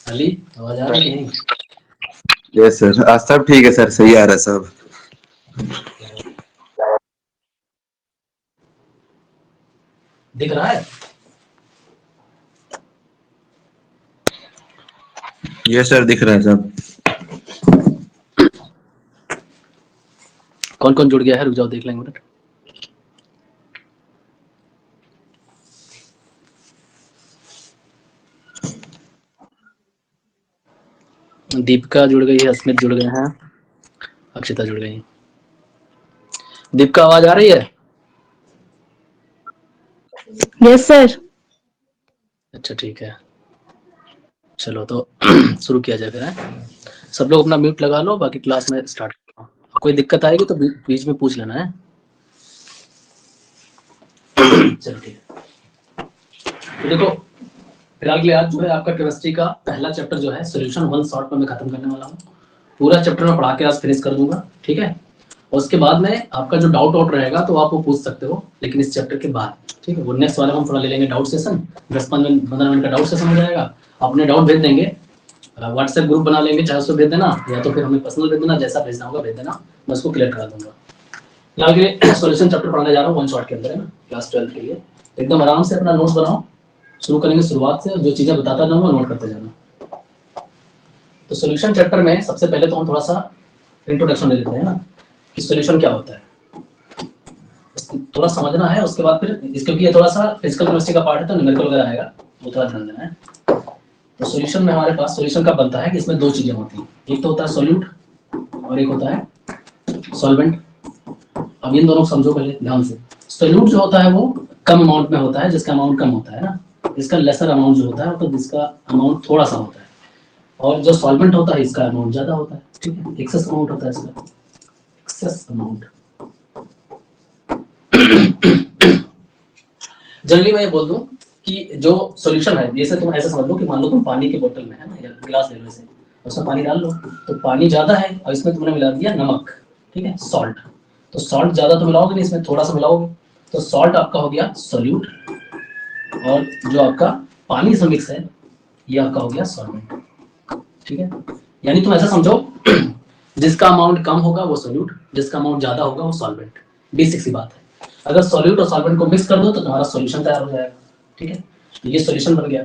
अली, आवाज आ रही है? यस सर, आज सब ठीक है सर, सही आ रहा है सब। दिख रहा है? यस सर, दिख रहा है सब। कौन कौन जुड़ गया है? रुक जाओ, देख लेंगे मिनट। दीपिका जुड़ गई है, अस्मित जुड़ गए हैं, अक्षिता जुड़ गई है। दीपिका, आवाज आ रही है? Yes sir. अच्छा, ठीक है, चलो तो शुरू किया जाए फिर। सब लोग अपना म्यूट लगा लो, बाकी क्लास में स्टार्ट करो। कोई दिक्कत आएगी तो बीच में पूछ लेना है। चलो ठीक है, तो देखो फिलहाल के लिए आज जो है आपका केमिस्ट्री का पहला चैप्टर जो है सॉल्यूशन 1 शॉर्ट में मैं खत्म करने वाला हूँ। पूरा चैप्टर में पढ़ा के आज फिनिश कर दूंगा, ठीक है। और उसके बाद में आपका जो डाउट आउट रहेगा तो आप वो पूछ सकते हो, लेकिन इस चैप्टर के बाद, ठीक है। वो नेक्स्ट वाले हम थोड़ा ले लेंगे डाउट सेशन, 10-15 मिनट का डाउट सेशन हो जाएगा। अपने डाउट भेज देंगे, व्हाट्सएप ग्रुप बना लेंगे, चाहे उसको भेज देना या तो फिर हमें पर्सनल भेज देना, जैसा भेजना होगा भेज देना, मैं उसको क्लियर करा दूंगा। फिलहाल के लिए सॉल्यूशन चैप्टर पढ़ाने जा रहा हूँ 1 शॉट के अंदर, है ना, क्लास 12 के लिए। एकदम आराम से अपना नोट्स बनाओ, शुरू करेंगे शुरुआत से, जो चीजें बताता जाऊंगा नोट करते जाना। तो सॉल्यूशन चैप्टर में सबसे पहले तो हम थोड़ा सा इंट्रोडक्शन ले लेते हैं ना, कि सॉल्यूशन क्या होता है, थोड़ा समझना है। उसके बाद फिर इसके भी ये थोड़ा सा फिजिकल केमिस्ट्री का पार्ट है तो न्यूमेरिकल वगैरह आएगा, वो थोड़ा ध्यान देना है। तो सॉल्यूशन में हमारे पास सॉल्यूशन कब बनता है कि इसमें दो चीजें होती हैं, एक तो होता है सॉल्यूट और एक होता है सॉल्वेंट। अब इन दोनों को समझो पहले ध्यान से। सॉल्यूट जो होता है वो कम अमाउंट में होता है, जिसका अमाउंट कम होता है ना, इसका लेसर अमाउंट जो होता है मतलब जिसका अमाउंट थोड़ा सा होता है। और जो सॉल्वेंट होता है इसका अमाउंट ज्यादा होता है, ठीक है, एक्सेस अमाउंट होता है इसका, एक्सेस अमाउंट। जनरली मैं ये बोल दूं कि जो सॉल्यूशन है, जैसे तुम ऐसे समझ लो कि मान लो तुम पानी की बोतल में है ना, या गिलास ले लो ऐसे, उसमें पानी डाल लो, तो पानी ज्यादा है और इसमें तुमने मिला दिया नमक, ठीक है, सॉल्ट। तो सॉल्ट ज्यादा तो मिलाओगे नहीं, इसमें थोड़ा सा मिलाओगे, तो सॉल्ट आपका हो गया सॉल्यूट, और जो आपका पानी से मिक्स है ये आपका हो गया सॉल्वेंट, ठीक है। यानी तुम ऐसा समझो जिसका अमाउंट कम होगा वो सॉल्यूट, जिसका अमाउंट ज्यादा होगा वो सॉल्वेंट। बेसिक सी बात है। अगर सॉल्यूट और सॉल्वेंट को मिक्स कर दो तो तुम्हारा सॉल्यूशन तैयार हो जाएगा, ठीक है। तो ये सॉल्यूशन बन गया।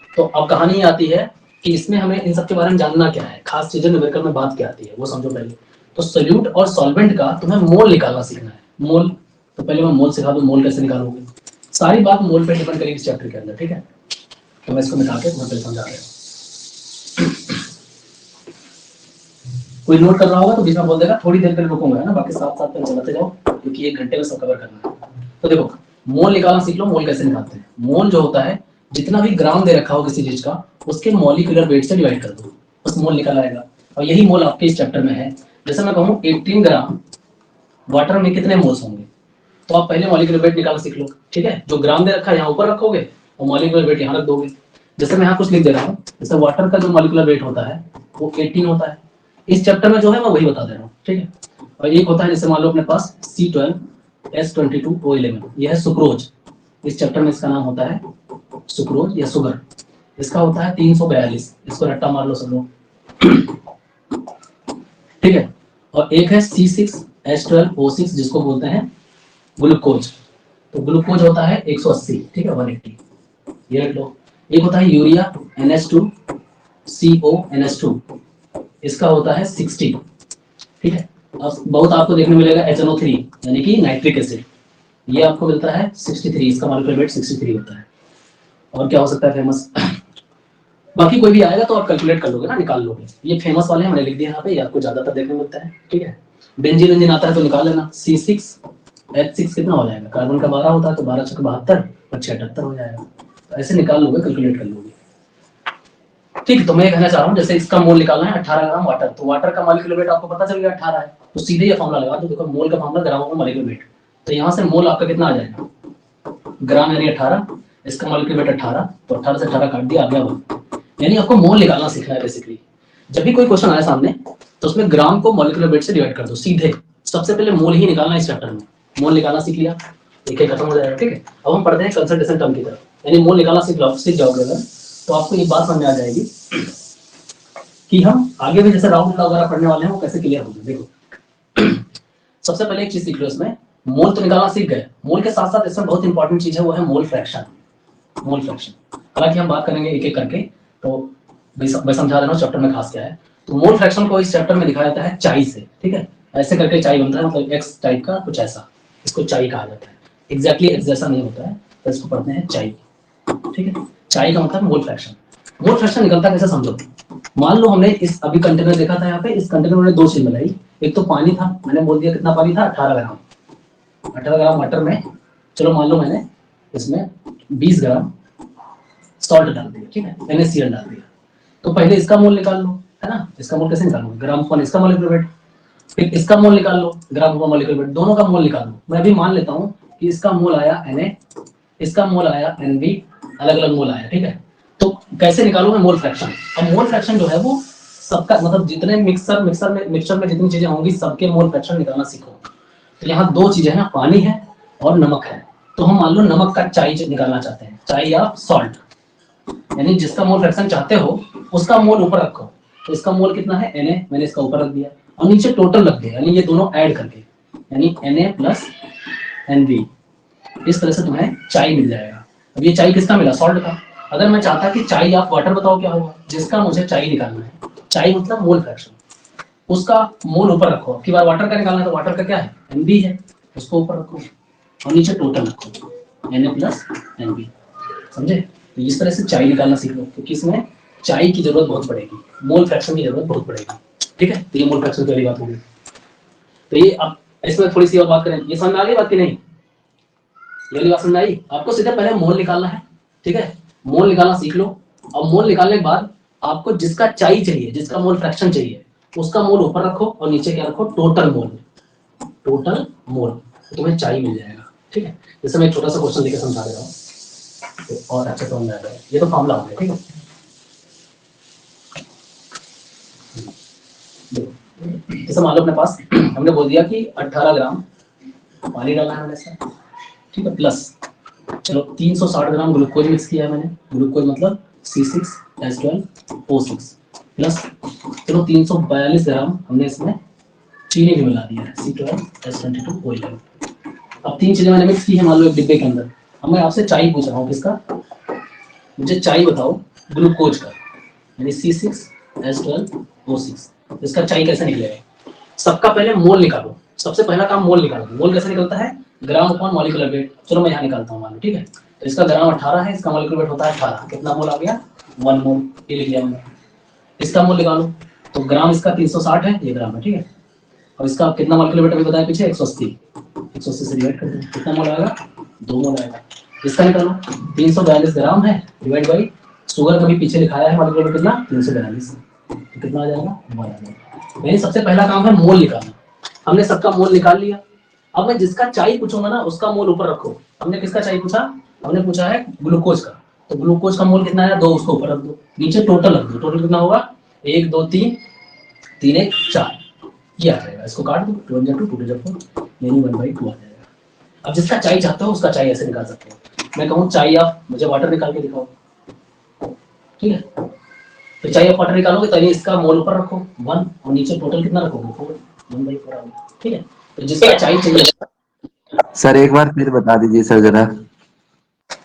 तो अब कहानी आती है कि इसमें हमें इन सब के बारे में जानना क्या है, खास चीजें न्यूमेरिकल में बात क्या आती है वो समझो पहले। तो सॉल्यूट और सॉल्वेंट का तुम्हें मोल निकालना सीखना है। मोल, तो पहले मैं मोल सिखा दूं, मोल कैसे निकालोगे। सारी बात मोल पे डिपेंड करेगी इस चैप्टर के अंदर, ठीक है। तो मैं इसको मिटा के तुम्हें पहले समझा रहा हूँ। कोई नोट कर रहा होगा तो बीच में बोल देगा, थोड़ी देर के लिए रुकूंगा, है ना, बाकी साथ साथ में चलाते जाओ क्योंकि 1 घंटे में सब कवर करना है। तो देखो मोल निकालना सीख लो। मोल कैसे निकालते हैं, मोल जो होता है जितना भी ग्राम दे रखा हो किसी चीज का, उसके मॉलिक्यूलर वेट से डिवाइड कर दो, बस मोल निकल आएगा। और यही मोल आपके इस चैप्टर में है। जैसे मैं कहूँ 18 ग्राम वाटर में कितने मोल्स होंगे, तो आप पहले मॉलिक्यूलर वेट निकालना सीख लो, ठीक है। जो ग्राम दे रखा है यहाँ ऊपर रखोगे और मॉलिक्यूलर वेट यहाँ रख दोगे। जैसे मैं यहाँ कुछ लिख दे रहा हूँ, जैसे वाटर का जो मॉलिक्यूलर वेट होता है वो 18 होता है। इस चैप्टर में जो है मैं वही बता दे रहा हूँ, ठीक है। और एक होता है जैसे मान लो अपने पास C12H22O11, यह है सुक्रोज। इस चैप्टर में इसका नाम होता है सुक्रोज या सुगर। इसका होता है 342, इसको रट्टा मार लो सब लोग, ठीक है। और एक है C6H12O6 जिसको बोलते हैं ग्लूकोज। तो ग्लूकोज होता है 180, ठीक है, 180, ये रख लो। एक होता है यूरिया NH2CONH2, इसका होता है 60, ठीक है। अब बहुत आपको देखने मिलेगा HNO3 यानी कि नाइट्रिक एसिड, ये आपको मिलता है 63, इसका मॉलिक्यूलर वेट 63 होता है। और क्या हो सकता है फेमस, बाकी कोई भी आएगा तो आप कैलकुलेट कर लोगे ना, निकाल लोगे। ये फेमस वाले मैंने लिख दिया यहाँ पे, ये आपको ज्यादातर देखने मिलता है, ठीक है। बेंजीन आता है तो निकाल लेना। C6H6 कितना हो जाएगा, कार्बन का 12 होता है तो 12 छक 72 और 78 हो जाएगा। तो ऐसे निकाल लोगे, कैलकुलेट कर लोगे, ठीक। तो मैं ये कहना चाह रहा हूँ जैसे इसका मोल निकालना है 18 ग्राम वाटर, तो वाटर का मॉलिक्यूलर वेट आपको पता चल गया 18 है, तो सीधे ये फॉर्मूला लगा दो। देखो मोल का फॉर्मूला ग्रामों में मॉलिक्यूलर वेट, तो यहाँ से मोल आपका कितना आ जाएगा, ग्राम यानी 18, इसका मॉलिक्यूलर वेट 18, तो 18 से 18 काट दिया, आ गया 1। यानी आपको मोल निकालना सीखना है बेसिकली। जब भी कोई क्वेश्चन आए सामने तो उसमें ग्राम को मॉलिक्यूलर वेट से डिवाइड कर दो सीधे। सबसे पहले मोल ही निकालना इस चैप्टर में। मोल निकालना सीख लिया, एक खत्म हो जाएगा, ठीक है। अब हम पढ़ते हैं कंसंट्रेशन टर्म की तरफ, यानी मोल निकालना सीख जाओगे अगर तो आपको ये बात समझ में आ जाएगी कि हम आगे भी जैसे राउंड वगैरह पढ़ने वाले हैं वो कैसे क्लियर होंगे। देखो सबसे पहले एक चीज सीख लो इसमें, मोल तो निकालना सीख गए, मोल के साथ साथ इसमें बहुत इंपॉर्टेंट चीज है वो है मोल फ्रैक्शन। मोल फ्रैक्शन हालांकि हम बात करेंगे एक एक करके, तो मैं समझा देना चैप्टर में खास क्या है। तो मोल फ्रैक्शन को इस चैप्टर में दिखाया जाता है चाई से, ठीक है, ऐसे करके चाई बनता है, मतलब एक्स टाइप का कुछ ऐसा, इसको चाई कहा जाता है। एग्जैक्टली एक्स जैसा नहीं होता है, तो इसको पढ़ते हैं चाई, ठीक है। चाई का मतलब मोल फ्रैक्शन। मोल फ्रैक्शन निकलता कैसे समझो। मान लो हमने इस अभी कंटेनर देखा था, यहाँ पे इस कंटेनर में दो चीज बनाई, एक तो पानी था, मैंने बोल दिया कितना पानी था 18 ग्राम, 18 ग्राम वाटर में, चलो मान लो मैंने इसमें 20 ग्राम सॉल्ट डाल दिया, ठीक है, NaCl डाल दिया। तो पहले इसका मोल निकाल लो, है ना, इसका मोल कैसे निकालोगे, ग्राम पर इसका मॉलिक्यूलर वेट, फिर इसका मोल निकाल लो, ग्राम पर मॉलिक्यूलर वेट, दोनों का मोल निकाल लो। मैं अभी मान लेता हूँ कि इसका मोल आया Na, इसका मोल आया Nb, अलग अलग मोल आया, ठीक है। तो कैसे निकालूं मैं मोल फ्रैक्शन। अब मोल फ्रैक्शन जो है वो सबका मतलब जितने मिक्सचर में जितनी चीजें होंगी सबके मोल फ्रैक्शन निकालना सीखो। तो यहाँ दो चीजें हैं, पानी है और नमक है। तो हम मान लो नमक का चाई निकालना चाहते हैं, चाई या सॉल्ट, यानी जिसका मोल फ्रैक्शन चाहते हो उसका मोल ऊपर रखो। तो इसका मोल कितना है Na, मैंने इसका ऊपर रख दिया और नीचे टोटल रख दिया, यानी ये दोनों ऐड करके, यानी Na प्लस Nb, इस तरह से तुम्हें चाय मिल जाएगा। अब ये चाय किसका मिला, सॉल्ट का। अगर मैं चाहता कि चाय आप वाटर बताओ क्या होगा, जिसका मुझे चाय निकालना है, चाय मतलब मोल फ्रैक्शन, उसका मोल ऊपर रखो। अब की बार वाटर का निकालना है तो वाटर का क्या है Nb है, उसको ऊपर रखो और नीचे टोटल रखो Na प्लस Nb, समझे। तो इस तरह से चाय निकालना सीख लो, क्योंकि इसमें चाय की जरूरत बहुत पड़ेगी, मोल फ्रैक्शन की जरूरत बहुत पड़ेगी, ठीक है। तो ये मोल फ्रैक्शन की वाली बात होगी। तो ये अब इसमें थोड़ी सी और बात करें, ये समझ में आ गई बात की नहीं, ये वाली बात समझ में आई। आपको सीधे पहले मोल निकालना है, ठीक है, मोल निकालना सीख लो। अब मोल निकालने के बाद आपको जिसका चाई चाहिए, जिसका मोल फ्रैक्शन चाहिए, उसका मोल ऊपर रखो और नीचे क्या रखो, टोटल मोल, टोटल मोल, तो तुम्हें चाई मिल जाएगा, ठीक है। जैसे मैं एक छोटा सा क्वेश्चन लेकर समझा दे रहा हूँ तो और अच्छा समझ में आएगा। ये तो फॉर्मूला हो गया, ठीक है। जैसे मान लो अपने पास हमने बोल दिया कि 18 ग्राम पानी डालना है मैंने, ठीक है, प्लस चलो 360 ग्राम ग्लूकोज मिक्स किया है मैंने, ग्लूकोज मतलब C6H12O6, प्लस चलो 342 ग्राम हमने इसमें चीनी भी मिला दिया है, C12H22O11। अब तीन चीजें मैंने मिक्स की है मान लो एक डिब्बे के अंदर। अब मैं आपसे चाय पूछ रहा हूँ किसका, मुझे चाय बताओ ग्लूकोज का, यानी C6H12O6, इसका चाय कैसे निकलेगा। सबका पहले मोल निकालो, सबसे पहला काम मोल निकालो। मोल कैसे निकलता है, ग्राम अपॉन मॉलिक्यूलर वेट। चलो मैं यहाँ निकालता हूँ मान लो, ठीक है। तो इसका ग्राम 18 है, इसका मॉलिक्यूलर वेट होता है 18, कितना मोल आ गया 1 मोल, ये लिख लिया मैंने। इसका मोल निकालो, तो ग्राम इसका 360 है, ये ग्राम है, ठीक है। और इसका कितना मॉलिक्यूलर वेट अभी बताया पीछे 180, 180 से डिवाइड कर दो, कितना मोल आएगा 2 मोल आएगा। इसका निकालो 342 ग्राम है, डिवाइड बाई शुगर कभी पीछे लिखाया है मॉलिक्यूलर वेट कितना 342, तो कितना आ जाएगा 1 आ जाएगा। यानी सबसे पहला काम है मोल निकालना। हमने सबका मोल निकाल लिया। अब मैं जिसका चाय पूछूंगा ना उसका मोल ऊपर रखो। हमने किसका चाय पूछा, हमने पूछा है ग्लूकोज का, तो ग्लूकोज का मोल कितना है 2, उसको ऊपर रख दो, नीचे टोटल रख दो, टोटल कितना होगा 1 2 3, 3 1 4, ये आ जाएगा। इसको काट दो, 2 1 2 2 4, यानी 1/2 आ जाएगा। अब जिसका चाय चाहते हो उसका चाय ऐसे निकाल सकते हो। मैं कहूँ चाय आप मुझे वाटर निकाल के दिखाओ, ठीक है। तो चाय आप वाटर निकालोगे तो इसका मोल ऊपर रखो 1 और नीचे टोटल कितना रखोगे 4, 1/4 आ गया, ठीक है। तो जिसका चाय चाहिए, सर एक बार फिर बता दीजिए सर जरा।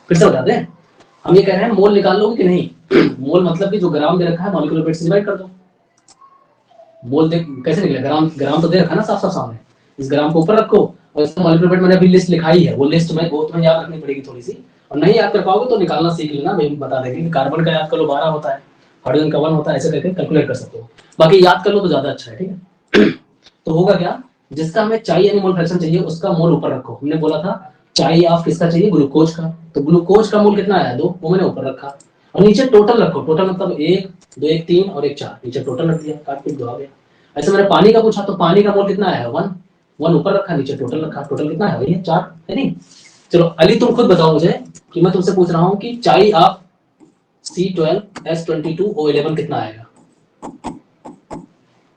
फिर से बता दें, हम ये कह रहे हैं मोल निकाल लोगे कि नहीं। मोल मतलब कि जो ग्राम दे रखा है मॉलिक्यूलर वेट से डिवाइड कर दो। मोल देख कैसे निकले, ग्राम ग्राम तो दे रखा है ना साफ साफ सामने, इस ग्राम को ऊपर रखो और इसका मॉलिक्यूलर वेट मैंने अभी लिस्ट लिखाई है, वो लिस्ट में वो तुम्हें याद रखनी पड़ेगी थोड़ी सी, और नहीं याद कर पाओगे तो निकालना सीख लेना, मैं बता देंगे। कार्बन का याद कर लो 12 होता है, हाइड्रोजन का 1 होता है, ऐसे करके कैलकुलेट कर सकते हो। बाकी याद कर लो तो ज्यादा अच्छा है, ठीक है। तो होगा क्या, जिसका हमें चाय यानी मोल फ्रैक्शन चाहिए उसका मोल ऊपर रखो। हमने बोला था चाय आप किसका चाहिए, ग्लूकोज का, तो ग्लूकोज का मोल कितना आया 2, वो मैंने ऊपर रखा। और नीचे टोटल रखो, टोटल मतलब 1 2 1 3 और 1 4, नीचे टोटल रख दिया, काट पीट 2 आ गया। ऐसे मैंने पानी का पूछा तो पानी का मोल कितना आया 1, 1 ऊपर रखा, नीचे टोटल रखा, टोटल कितना है वही 4, है नहीं। चलो अली तुम खुद बताओ मुझे कि मैं तुमसे पूछ रहा हूँ कि चाय आप C12H22O11 कितना आएगा।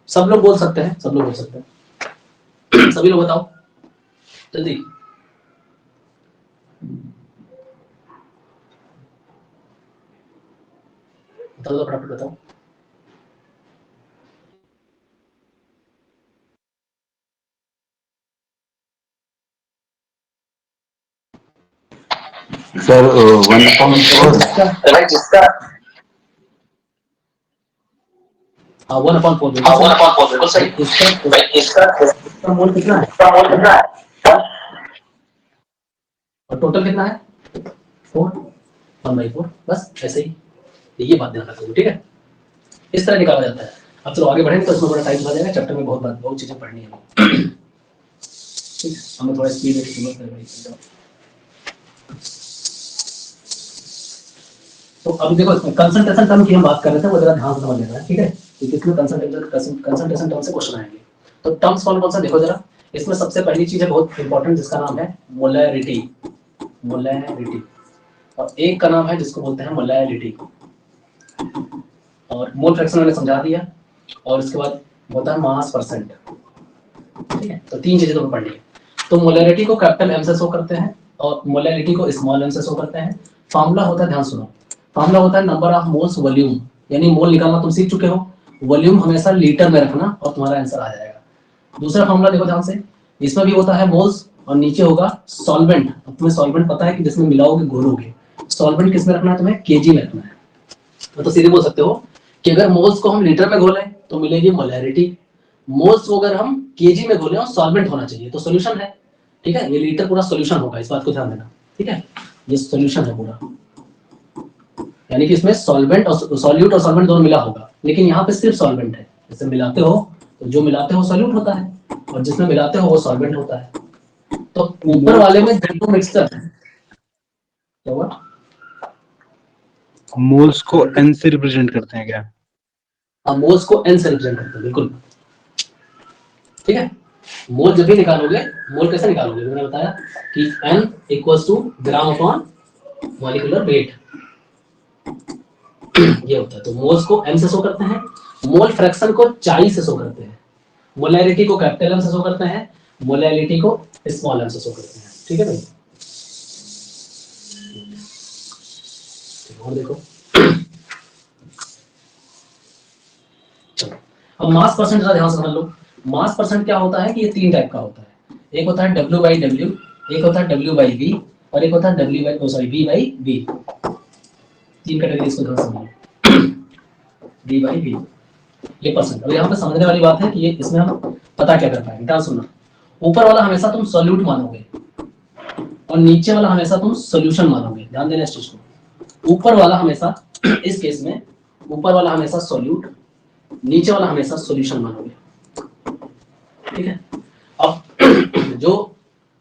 सब लोग बोल सकते हैं, सब लोग बोल सकते हैं। सभी लोग बताओ जल्दी, बताओ फटाफट बताओ। सर 1/4 जिसका हाँ 1/4 बिल्कुल सही। इसका मोल कितना है और टोटल कितना है 4 1/4 बस ऐसे ही। ये बात ध्यान रखो ठीक है, इस तरह निकाला जाता है। अब चलो आगे बढ़ेंगे तो इसमें बड़ा टाइम लग जाएगा, चैप्टर में बहुत चीजें पढ़नी है ठीक है। हमें थोड़ा स्पीड में समझ करें। तो अभी देखो कंसंट्रेशन टर्म की हम बात कर रहे थे, वो जरा ध्यान से समझ लेना है ठीक है, कि किसमें कंसंट्रेशन टर्म से क्वेश्चन आएंगे। तो टर्म्स कौन सा देखो जरा, इसमें सबसे पहली चीज है बहुत इंपॉर्टेंट जिसका नाम है मोलैरिटी। और एक का नाम है जिसको बोलते हैं मोलैरिटी, और मोल फ्रैक्शन मैंने समझा दिया, और उसके बाद होता है मास परसेंट ठीक है। तो तीन चीजें तुम्हें पढ़नी है। तो मोलैरिटी को कैपिटल एम से शो करते हैं और मोलैरिटी को स्मॉल एम से शो करते हैं। फार्मूला होता है, ध्यान सुनो, फार्मूला होता है नंबर ऑफ मोल्स वॉल्यूम, यानी मोल निकालना तुम सीख चुके हो, वॉल्यूम हमेशा लीटर में रखना और तुम्हारा आंसर आ जाएगा। दूसरा फार्मूला देखो ध्यान से, इसमें भी होता है मोल्स और नीचे होगा सॉल्वेंट। अब तुम्हें सॉल्वेंट पता है कि जिसमें मिलाओगे घोलोगे, सॉल्वेंट किसमें रखना है तुम्हें, केजी में रखना है। तो सीधे बोल सकते हो कि अगर मोल्स को हम लीटर में घोलें तो मिलेगी मोलैरिटी, मोल्स को अगर हम केजी में घोलें और सॉल्वेंट होना चाहिए तो सॉल्यूशन है ठीक है। ये लीटर पूरा सॉल्यूशन होगा, इस बात को ध्यान देना ठीक है, ये सॉल्यूशन है पूरा, यानी कि इसमें सॉल्वेंट और सॉल्यूट और सॉल्वेंट दोनों मिला होगा, लेकिन यहाँ पे सिर्फ सॉल्वेंट है। जैसे मिलाते हो तो जो मिलाते हो सॉल्यूट होता है और जिसमें मिलाते हो वो सॉल्वेंट होता है। तो ऊपर वाले में दोनों मिक्सचर है, क्या हुआ, मोल्स को एन से रिप्रेजेंट करते हैं क्या? हम मोल्स को एन से रिप्रेजेंट करते हैं बिल्कुल ठीक है। मोल जब भी निकालोगे, मोल कैसे निकालोगे, मैंने बताया कि n equals to gram upon molecular weight ये होता है। तो मोल्स को m से शो करते हैं, मोल फ्रैक्शन को चाई से शो करते हैं, मोलैरिटी को कैपिटल M से शो करते हैं, मोलैलिटी को स्मॉल m से शो करते हैं ठीक है भाई। और देखो चलो अब मास परसेंट जरा ध्यान से समझ लो। मास परसेंट क्या होता है कि ये तीन टाइप का होता है, एक होता है W/W, एक होता है W/V और एक होता है V/V। तीन कैटेगरी इसको ध्यान से समझो V/V, ये परसेंट। अब यहाँ पे समझने वाली बात है कि ये इसमें हम पता क्या कर पाएंगे, ध्यान सुनना। ऊपर वाला हमेशा तुम सॉल्यूट मानोगे और नीचे वाला हमेशा तुम सॉल्यूशन मानोगे, ध्यान देना इस चीज को। ऊपर वाला हमेशा इस केस में ऊपर वाला हमेशा सॉल्यूट, नीचे वाला हमेशा सॉल्यूशन मानोगे ठीक है। अब जो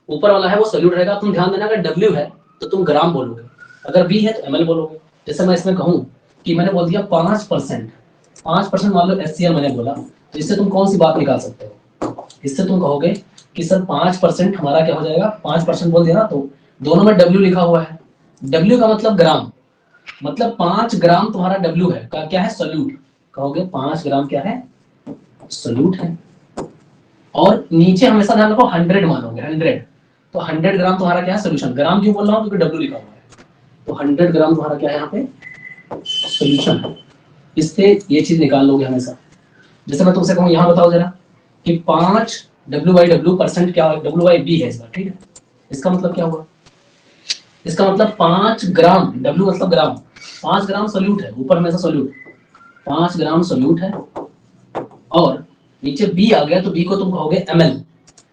ऊपर वाला है वो सॉल्यूट रहेगा, तुम ध्यान देना अगर W है तो तुम ग्राम बोलोगे, अगर V है तो ml बोलोगे। जैसे मैं इसमें कहूं कि मैंने बोल दिया 5% मान लो HCl मैंने बोला, तो इससे तुम कौन सी बात निकाल सकते हो, इससे तुम कहोगे कि सर 5% हमारा क्या हो जाएगा, 5% बोल दिया ना तो दोनों में W लिखा हुआ है, W का मतलब ग्राम, मतलब 5 ग्राम तुम्हारा W है का क्या है सॉल्यूट, कहोगे 5 ग्राम क्या है सॉल्यूट है। और नीचे हमेशा ध्यान रखो 100 मानोगे, 100 तो 100 ग्राम तुम्हारा क्या है सॉल्यूशन। ग्राम क्यों बोल रहा हूँ क्योंकि W लिखा हुआ है, तो 100 ग्राम तुम्हारा क्या है यहाँ पे सॉल्यूशन है। इससे ये चीज निकाल लोगे हमेशा। जैसे मैं तुमसे कहूँ यहाँ बताओ जरा कि 5 W/W परसेंट क्या W/V है इस बार ठीक है। इसका मतलब क्या हुआ, इसका मतलब 5 ग्राम, W मतलब ग्राम, 5 ग्राम सॉल्यूट है, ऊपर हमेशा सॉल्यूट 5 ग्राम सॉल्यूट है और नीचे B आ गया तो B को तुम कहोगे ml।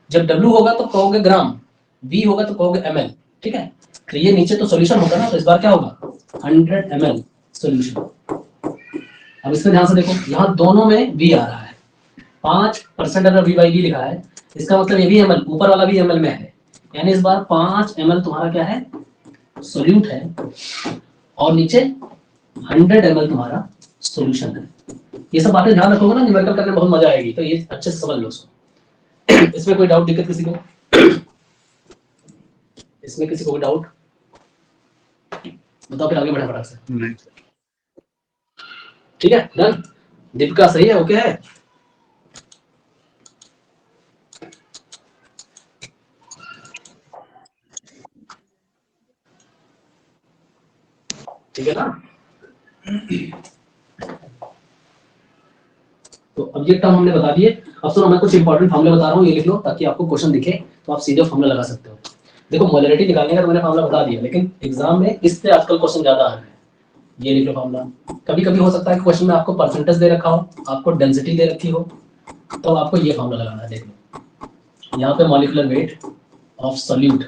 जब W होगा तो कहोगे ग्राम, V होगा तो कहोगे ml ठीक है। तो ये नीचे तो सॉल्यूशन होगा ना, तो इस बार क्या होगा 100 ml सॉल्यूशन। अब इसमें ध्यान से देखो यहाँ दोनों में V आ रहा है, 5% अगर V/V लिखा है इसका मतलब ये भी ml, ऊपर वाला भी ml में है, यानी इस बार 5 ml तुम्हारा क्या है सॉल्यूट है और नीचे 100 ml तुम्हारा सॉल्यूशन है। ये सब बातें ध्यान रखोगे ना, न्यूमेरिकल करने में बहुत मजा आएगी, तो ये अच्छे से समझ लो इसको। इसमें कोई डाउट दिक्कत किसी को, इसमें किसी को कोई डाउट बताओ फिर आगे बढ़े फटाक से। ठीक है डन, दीपिका सही है, ओके है। ठीक है ना, तो अब ये टर्म हमने बता दिए। अब सुनो मैं कुछ इंपॉर्टेंट फॉर्मूले बता रहा हूँ, ये लिख लो ताकि आपको क्वेश्चन दिखे तो आप सीधे फॉर्मूला लगा सकते हो। देखो मोलैरिटी निकालने का तो मैंने फार्मूला बता दिया, लेकिन एग्जाम में इससे आजकल क्वेश्चन ज्यादा आ रहे हैं। ये लिख लो फार्मूला। कभी कभी हो सकता है कि क्वेश्चन में आपको परसेंटेज दे रखा हो, आपको डेंसिटी दे रखी हो, तो आपको ये फार्मूला लगाना है। देख लो यहाँ पे मॉलिक्यूलर वेट ऑफ सॉल्यूट।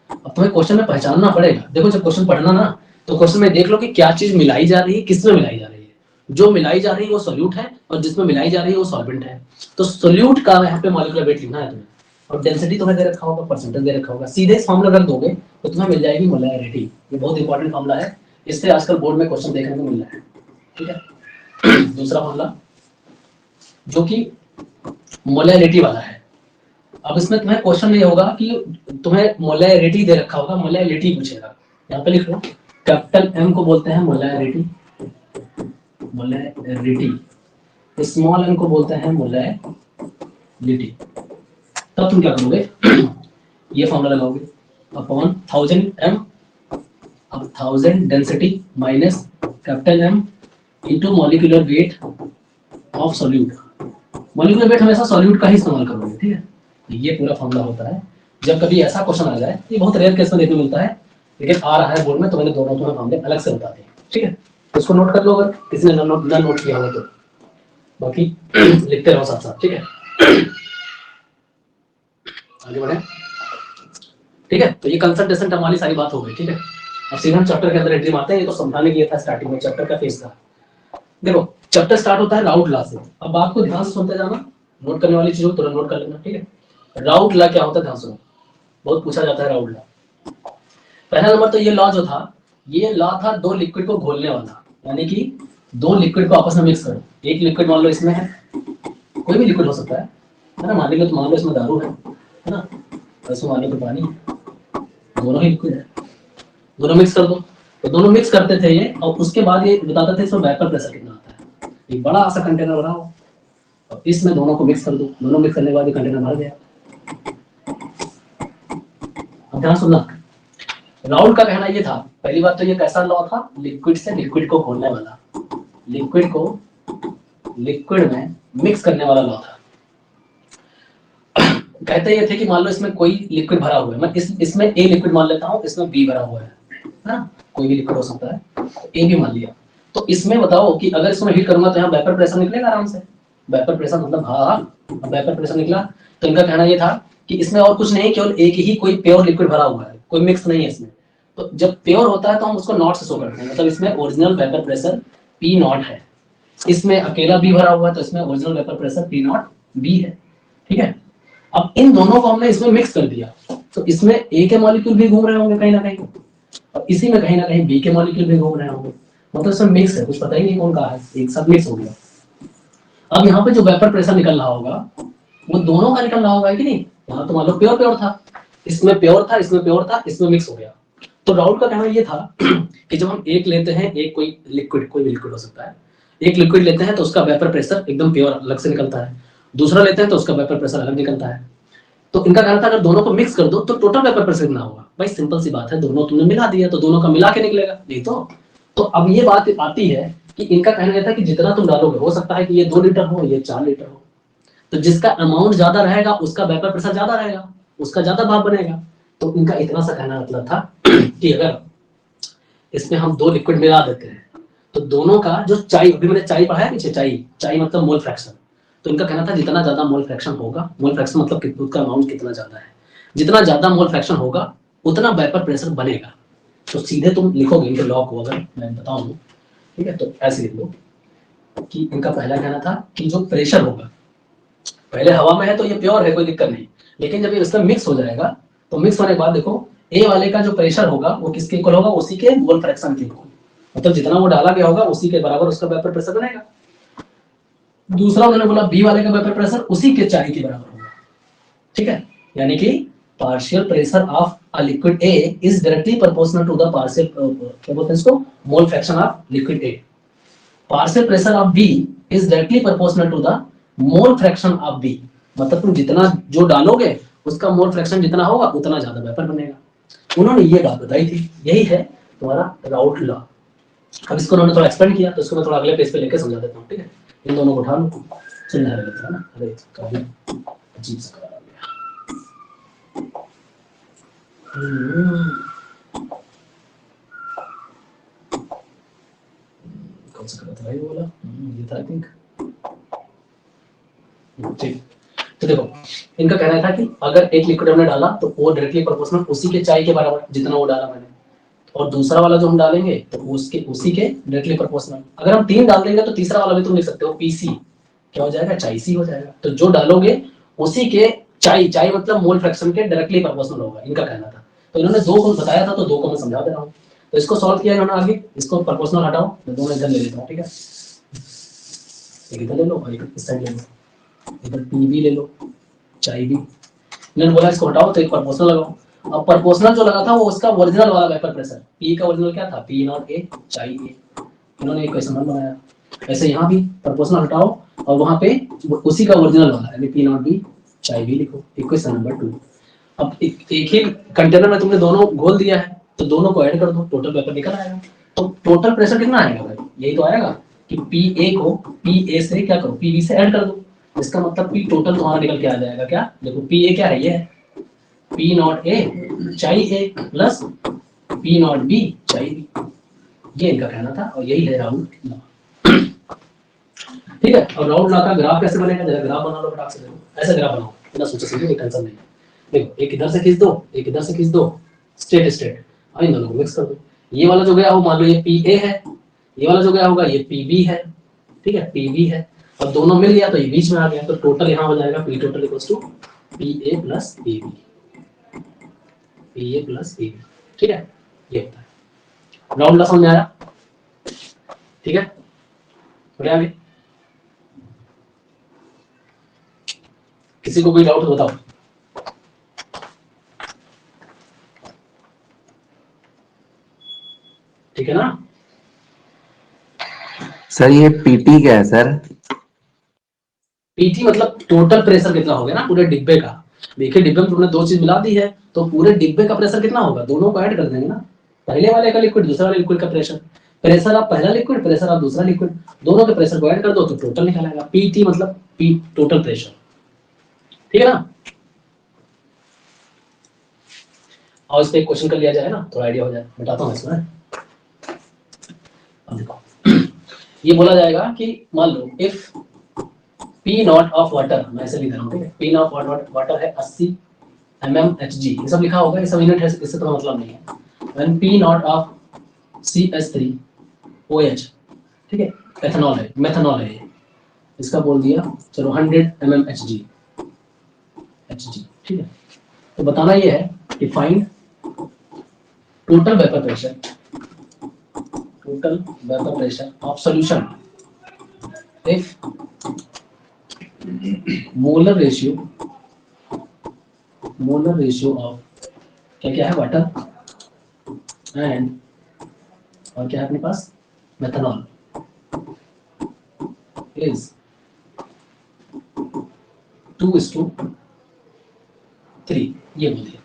अब तुम्हें क्वेश्चन में पहचानना पड़ेगा। देखो जब क्वेश्चन पढ़ना ना, तो क्वेश्चन में देख लो कि क्या चीज मिलाई जा रही है, किसमें मिलाई जा रही है। जो मिलाई जा रही है वो सॉल्यूट है, और जिसमें मिलाई जा रही है वो सॉल्वेंट है। तो सॉल्यूट का यहाँ पे मॉलिक्यूलर वेट लिखना है तुम्हें, और डेंसिटी तुम्हें दे रखा होगा, परसेंटेज दे रखा होगा। सीधे इस फार्मूला रख दोगे तो तुम्हें मिल जाएगी मोलैरिटी। ये बहुत इंपॉर्टेंट फार्मूला है, इससे आजकल बोर्ड में क्वेश्चन देखने को मिल रहा है। ठीक है। दूसरा फार्मूला जो कि मोलैरिटी वाला है। अब इसमें तुम्हें क्वेश्चन ये होगा कि तुम्हें मोलैरिटी दे रखा होगा, मोलैरिटी पूछेगा। यहाँ पे लिख लो कैपिटल एम को बोलते हैं मोलैरिटी, मोलैरिटी। स्मॉल एम को बोलते हैं मोलैरिटी। तब तुम क्या करोगे, ये फॉर्मूला लगाओगे अपॉन 1000 एम, अब 1000 density minus capital M into molecular weight of solute. Molecular weight हमेशा सॉल्यूट का ही इस्तेमाल करोगे, ठीक है। ये पूरा फॉर्मूला होता है। जब कभी ऐसा क्वेश्चन आ जाए, ये बहुत रेयर केस में देखने मिलता है, लेकिन आ रहा है बोर्ड में, तो मैंने दोनों तुम्हें फॉर्मूले अलग से बता दिए, ठीक है। तो इसको नोट कर लो अगर किसी ने ना नोट किया होगा तो, बाकी लिखते रहो साथ साथ, ठीक है। आगे बढ़े, ठीक है। तो ये कंसंट्रेशन टर्म वाली सारी बात हो गई, ठीक है। अब सीधे हम चैप्टर के अंदर एंट्री मारते हैं। ये तो समझाने के लिए था स्टार्टिंग में चैप्टर का फेस था। देखो चैप्टर स्टार्ट होता है राउट लॉ से। अब बात को ध्यान से सुनते जाना, नोट करने वाली चीज हो तुरंत नोट कर लेना, ठीक है। राउट लॉ क्या होता है ध्यान सुनो, बहुत पूछा जाता है राउट लॉ। पहला नंबर तो ये लॉ जो था, ये लॉ था दो लिक्विड को घोलने वाला, यानी कि दो लिक्विड को आपस में मिक्स करो। एक लिक्विड मान लो इसमें है, कोई भी लिक्विड हो सकता है ना, मान लो तो मान लो इसमें दारू है ना, इसमें मान लो तो पानी है, दोनों ही लिक्विड है, दोनों मिक्स कर दो। तो दोनों मिक्स करते थे ये, और उसके बाद ये बताते थे इसमें वेपर प्रेशर कितना आता है। एक बड़ा सा कंटेनर बनाओ और इसमें दोनों को मिक्स कर दो, दोनों मिक्स करने के बाद ये कंटेनर भर गया। अब ध्यान सुनना, राउल का कहना ये था, पहली बात तो ये कैसा लॉ था, लिक्विड से लिक्विड को घोलने वाला, लिक्विड को लिक्विड में मिक्स करने वाला लॉ था। कहते ये थे कि मान लो इसमें कोई लिक्विड भरा हुआ है, मैं इसमें ए लिक्विड मान लेता हूँ, इसमें बी भरा हुआ है ना, कोई भी लिक्विड हो सकता है, ए भी मान लिया। तो इसमें बताओ कि अगर इसमें हीट करूंगा तो यहाँ वेपर प्रेशर निकलेगा आराम से। वेपर प्रेशर मतलब हाँ, वेपर प्रेशर निकला। तो इनका कहना ये था कि इसमें और कुछ नहीं, केवल एक ही कोई प्योर लिक्विड भरा हुआ है, कोई मिक्स नहीं है इसमें। तो जब प्योर होता है तो हम उसको नॉट से शो करते हैं, मतलब इसमें original vapour pressure P not है, इसमें अकेला बी भरा हुआ है तो इसमें original vapour pressure P naught B है, ठीक है। अब इन दोनों को हमने इसमें मिक्स कर दिया, तो इसमें ए के मॉलिक्यूल भी घूम रहे होंगे कहीं ना कहीं, और इसी में कहीं ना कहीं बी के मॉलिक्यूल भी घूम रहे होंगे, मतलब इसमें मिक्स है, कुछ पता ही नहीं कौन कहा है, एक साथ मिक्स हो गया। अब यहाँ पे जो वेपर प्रेशर निकल रहा होगा वो दोनों का निकल रहा होगा कि नहीं। यहाँ तो मान लो प्योर प्योर था, इसमें प्योर था, इसमें प्योर था, इसमें मिक्स हो गया। तो राउल का कहना ये था कि जब हम एक लेते हैं, एक कोई लिक्विड, कोई भी लिक्विड हो सकता है, एक लिक्विड लेते हैं तो उसका वेपर प्रेशर एकदम प्योर अलग से निकलता है, दूसरा लेते हैं तो उसका वेपर प्रेशर अलग निकलता है। तो इनका कहना था अगर दोनों को मिक्स कर दो तो टोटल वेपर प्रेशर कितना होगा। भाई सिंपल सी बात है, दोनों तुमने मिला दिया तो दोनों का मिला के निकलेगा, नहीं तो अब ये बात आती है कि इनका कहना यह था कि जितना तुम डालोगे, हो सकता है कि ये 2 लीटर हो, ये 4 लीटर हो, तो जिसका अमाउंट ज्यादा रहेगा उसका वेपर प्रेशर ज्यादा रहेगा, उसका ज्यादा भाप बनेगा। तो इनका इतना सा कहना मतलब था कि अगर इसमें हम 2 लिक्विड मिला देते हैं तो दोनों का जो चाई, अभी मैंने चाई पढ़ाया पीछे, चाई मतलब मोल फ्रैक्शन। तो इनका कहना था जितना ज्यादा मोल फ्रैक्शन होगा, मोल फ्रैक्शन मतलब उसका अमाउंट कितना ज्यादा है, जितना ज्यादा मोल फ्रैक्शन होगा उतना वेपर प्रेशर बनेगा। तो सीधे तुम लिखोगे इनके लॉ को, अगर मैं बताऊं, ठीक है, तो ऐसे लिख लो कि इनका पहला कहना था कि जो प्रेशर होगा, पहले हवा में है तो ये प्योर है, कोई दिक्कत नहीं, लेकिन जब ये इसमें मिक्स हो जाएगा तो मिक्स होने के बाद देखो ए वाले का जो प्रेशर होगा वो किसके इक्वल होगा, उसी के मोल फ्रैक्शन के इक्वल, मतलब जितना वो डाला गया होगा उसी के बराबर उसका वेपर प्रेशर बनेगा। दूसरा उन्होंने बोला बी वाले का वेपर प्रेशर उसी के चाई के बराबर होगा, ठीक है, यानी कि partial pressure of a liquid A is directly proportional to the partial, क्या बोलते हैं इसको, mole fraction of liquid A. Partial pressure of B is directly proportional to the mole fraction of B, मतलब तुम जितना जो डालोगे उसका मोल फ्रैक्शन जितना होगा उतना ज्यादा वेपर बनेगा। उन्होंने ये बात बताई थी, यही है तुम्हारा राउट लॉ। अब इसको उन्होंने थोड़ा एक्सपेंड किया, तो इसको मैं थोड़ा अगले पेज पे लेके समझा देता हूँ, ठीक है। इन दोनों को उठा लो, सुनना है ना, अरे काफी अजीब सा करा गया। कौन सा गलत है ये वाला? ये था आई थिंक। ठीक, तो देखो इनका कहना था कि अगर एक लिक्विड हमने डाला तो वो डायरेक्टली प्रोपोर्शनल उसी के चाय के बराबर जितना वो डाला मैंने, और दूसरा वाला जो हम डालेंगे तो उसके उसी के डायरेक्टली प्रोपोर्शनल। अगर हम 3 डाल देंगे तो तीसरा वाला भी तुम लिख सकते हो पीसी, क्या हो जाएगा, चाय सी हो जाएगा। तो जो डालोगे उसी के चाय, चाय मतलब मोल फ्रैक्शन के डायरेक्टली प्रोपोर्शनल होगा, इनका कहना था। तो इन्होंने 2 को बताया था तो 2 को मैं समझा दे रहा हूँ। तो इसको सॉल्व किया इन्होंने आगे, इसको प्रोपोर्शनल हटाओ, मैं दोनों इधर ले लेता हूँ, ठीक है। एक इधर ले लो और एक इस साइड ले लो, इधर पी भी ले लो, चाय भी। इन्होंने बोला इसको हटाओ तो एक प्रोपोर्शनल लगाओ। अब प्रोपोर्शनल जो लगा था वो उसका ओरिजिनल वाला वेपर प्रेशर, पी का ओरिजिनल क्या था, पी नॉट ए चाय ए। इन्होंने एक क्वेश्चन बनाया। ऐसे यहाँ भी प्रोपोर्शनल हटाओ और वहां पे उसी का ओरिजिनल वाला यानी पी नॉट बी चाय बी लिखो। Equation number 2। अब एक ही कंटेनर में तुमने दोनों घोल दिया है तो दोनों को ऐड कर दो, टोटल वेपर निकल आएगा। तो टोटल प्रेशर कितना आएगा भाई, यही तो आएगा कि पी ए को पी ए से क्या करो, पी बी से ऐड कर दो। इसका मतलब पी टोटल तुम्हारा निकल के आ जाएगा क्या, देखो पी ए क्या है, ये है P naught A chi A plus P naught B chi B. ये इनका कहना था और यही है राउंड लॉ। ठीक है, और राउंड लॉ का ग्राफ कैसे बनेगा, जरा ग्राफ बना लो फटाक से। देखो ऐसा ग्राफ बनाओ, बिना सोचे समझे, कोई टेंशन नहीं। देखो एक इधर से खींच दो, एक इधर से खींच दो, स्ट्रेट स्ट्रेट, और इन दोनों को मिक्स कर दो। ये वाला जो गया हो मान लो ये पी ए है, ये वाला जो गया होगा ये पी बी है, ठीक है, पी बी है, और दोनों मिल गया तो ये बीच में आ गया। तो टोटल यहाँ हो जाएगा P total equals to P A plus P B, P A plus P B. ठीक है, ये होता है राउंड लॉ। समझ में आया? ठीक है, बढ़िया। आगे किसी को कोई डाउट बताओ। ठीक है ना? सर ये पीटी क्या है सर? पीटी मतलब टोटल प्रेशर कितना हो गया ना पूरे डिब्बे का। देखिए डिब्बे में तुमने 2 चीज मिला दी है तो पूरे डिब्बे का प्रेशर कितना होगा, दोनों को ऐड कर देंगे ना, पहले वाले का लिक्विड दूसरा वाले लिक्विड का प्रेशर। प्रेशर आप पहला लिक्विड, प्रेशर आप दूसरा लिक्विड, दोनों के प्रेशर को ऐड कर दो तो टोटल निकल आएगा। पीटी मतलब पी टोटल प्रेशर। ठीक है ना? और इस पे एक क्वेश्चन कर लिया जाए ना, थोड़ा आइडिया हो जाए। बताता हूँ इसमें। अब देखो ये बोला जाएगा कि मान लो if P not of water, मैं ऐसे लिख रहा हूँ, ठीक है, पी नॉट वाटर है 80 mmHg, ये सब लिखा होगा, ये सब यूनिट है, इससे तो मतलब नहीं है। When P not of CH3OH, ठीक है, एथेनॉल है, मेथनॉल है, इसका बोल दिया चलो 100 mmHg, ठीक है। तो बताना ये है कि find total vapour pressure, total vapour pressure of solution if molar ratio of क्या क्या है, वाटर एंड और क्या है अपने पास, मेथनॉल इज 2:3। ये बोल दिया।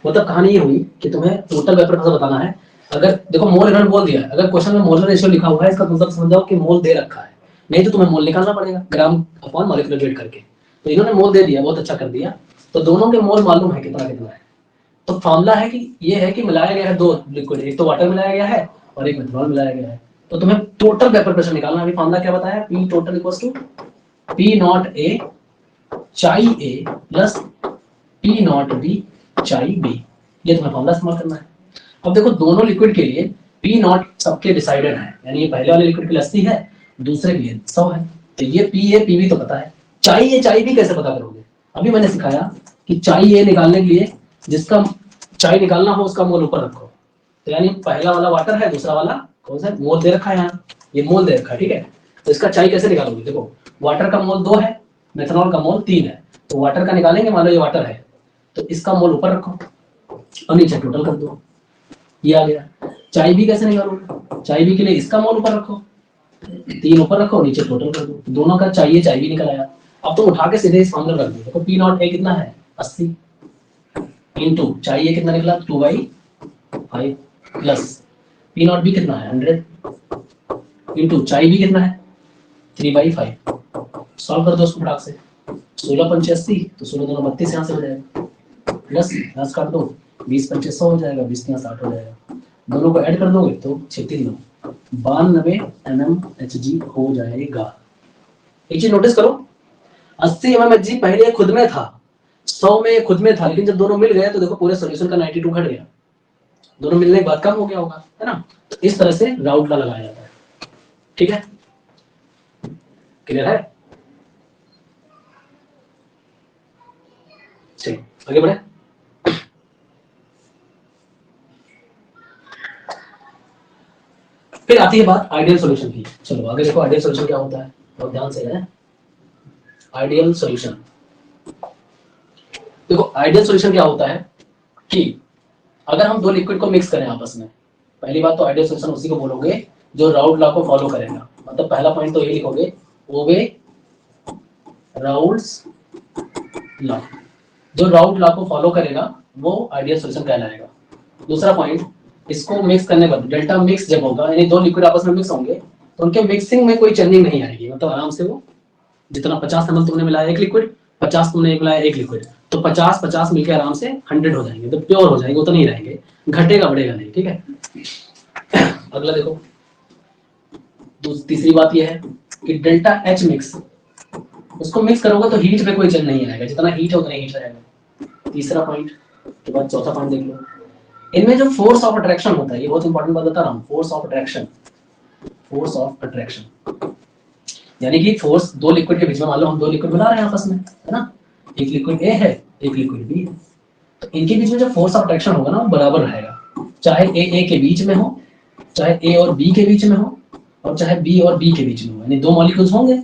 मतलब कहानी ये हुई कि तुम्हें टोटल वेपर प्रेशर बताना है। अगर देखो मोल इन्होंने बोल दिया, अगर क्वेश्चन में मोलर रेशियो लिखा हुआ है इसका मतलब समझाओ कि मोल दे रखा है, नहीं तो तुम्हें मोल निकालना पड़ेगा ग्राम अपॉन मॉलिक्यूलर वेट करके। तो इन्होंने मोल दे दिया, बहुत अच्छा कर दिया। तो दोनों के मोल मालूम है कितना कितना है। तो फॉर्मूला है कि ये है कि मिलाया गया है 2 लिक्विड, एक तो वाटर मिलाया गया है और एक मेथनॉल मिलाया गया है। तो तुम्हें टोटल वेपर प्रेशर निकालना है। अभी फॉर्मूला क्या बताया, P total equals to P naught A chi A plus P naught B chi B. ये तुम्हें फॉर्मूला इस्तेमाल करना है। अब देखो दोनों लिक्विड के लिए पी नॉट सबके डिसाइडेड है, यानी ये पहले वाले लिक्विड के लिए 80 है, दूसरे के लिए 100 है। तो ये पी ए पी बी तो पता है, चाई बी कैसे पता करोगे? अभी मैंने सिखाया कि चाई ए निकालने के लिए जिसका चाई निकालना हो उसका मोल ऊपर रखो। तो यानी पहला वाला वाटर है, दूसरा वाला कौन सा मोल दे रखा है, यहाँ ये मोल दे रखा है, ठीक है। तो इसका चाई कैसे निकालोगे? देखो वाटर का मोल 2 है, मेथनॉल का मोल 3 है, तो वाटर का निकालेंगे, मान लो ये वाटर है तो इसका मोल ऊपर रखो और नीचे टोटल कर दो, ये आ गया। चाय भी कैसे निकालोगे? चाय भी के लिए इसका मोल ऊपर रखो, 3 ऊपर रखो, नीचे टोटल कर दो, दोनों का चाय भी निकल आया। अब तुम उठा के सीधे इस फॉर्मूला रख दो। देखो पी नॉट ए कितना है 80 इंटू चाय कितना निकला 2/5 प्लस पी नॉट बी कितना है 100 इंटू चाय भी कितना है 3/5। सॉल्व कर दो उसको फटाक से, 16 × 5 = 80, तो 16 दूना 32 यहाँ से हो जाएगा, प्लस 10 काट दो 20 पंचे 100 हो जाएगा, 20 3 60 हो जाएगा। दोनों को ऐड कर दोगे तो 36 92 mmHg हो जाएगा। एक चीज नोटिस करो, 80 mmHg पहले खुद में था, 100 में खुद में था, लेकिन जब दोनों मिल गए तो देखो पूरे सॉल्यूशन का 92 घट गया। दोनों मिलने के बाद कम हो गया होगा, है ना। तो इस तरह से राउट लॉ लगाया जाता है। ठीक है, क्लियर है? चलिए आगे बढ़े। फिर आती है बात आइडियल सॉल्यूशन की। चलो आगे देखो आइडियल सॉल्यूशन क्या होता है, बहुत ध्यान से है। आइडियल सॉल्यूशन, देखो आइडियल सॉल्यूशन क्या होता है कि अगर हम दो लिक्विड को मिक्स करें आपस में, पहली बात तो आइडियल सॉल्यूशन उसी को बोलोगे जो राउट लॉ को फॉलो करेगा। मतलब पहला पॉइंट तो ये लिखोगे, ओबे राउल्ट्स लॉ। जो राउट लॉ को फॉलो करेगा वो आइडियल सॉल्यूशन कहलाएगा। दूसरा पॉइंट, इसको मिक्स करने पर डेल्टा मिक्स जब होगा, यानी दो लिक्विड आपस में मिक्स होंगे तो उनके मिक्सिंग में कोई चेंजिंग नहीं आएगी। मतलब आराम से वो जितना 50 ml तुमने मिलाया एक लिक्विड, 50 तुमने मिलाया एक लिक्विड, तो 50-50 मिलकर आराम से 100 हो जाएंगे, तो प्योर हो जाएंगे, वो तो नहीं रहेंगे, घटेगा बढ़ेगा नहीं। ठीक है, अगला देखो, तीसरी बात यह है कि डेल्टा एच मिक्स, उसको मिक्स करोगे तो हीट पे कोई चेंज नहीं आएगा, जितना हीट है उतना हीट रहेगा। तीसरा पॉइंट के बाद चौथा पॉइंट देख लो, इनमें जो फोर्स ऑफ अट्रैक्शन होता है, ये बहुत इंपॉर्टेंट बात बता रहा हूँ, force of attraction. Force of attraction यानी कि फोर्स दो लिक्विड के बीच में, मान लो हम दो लिक्विड बना रहे हैं आपस में, है ना, एक लिक्विड ए है एक लिक्विड बी है, तो इनके बीच में जो फोर्स ऑफ अट्रैक्शन होगा ना वो बराबर रहेगा, चाहे ए के बीच में हो, चाहे ए और बी के बीच में हो, और चाहे बी और बी के बीच में हो। यानी दो मॉलिक्यूल्स होंगे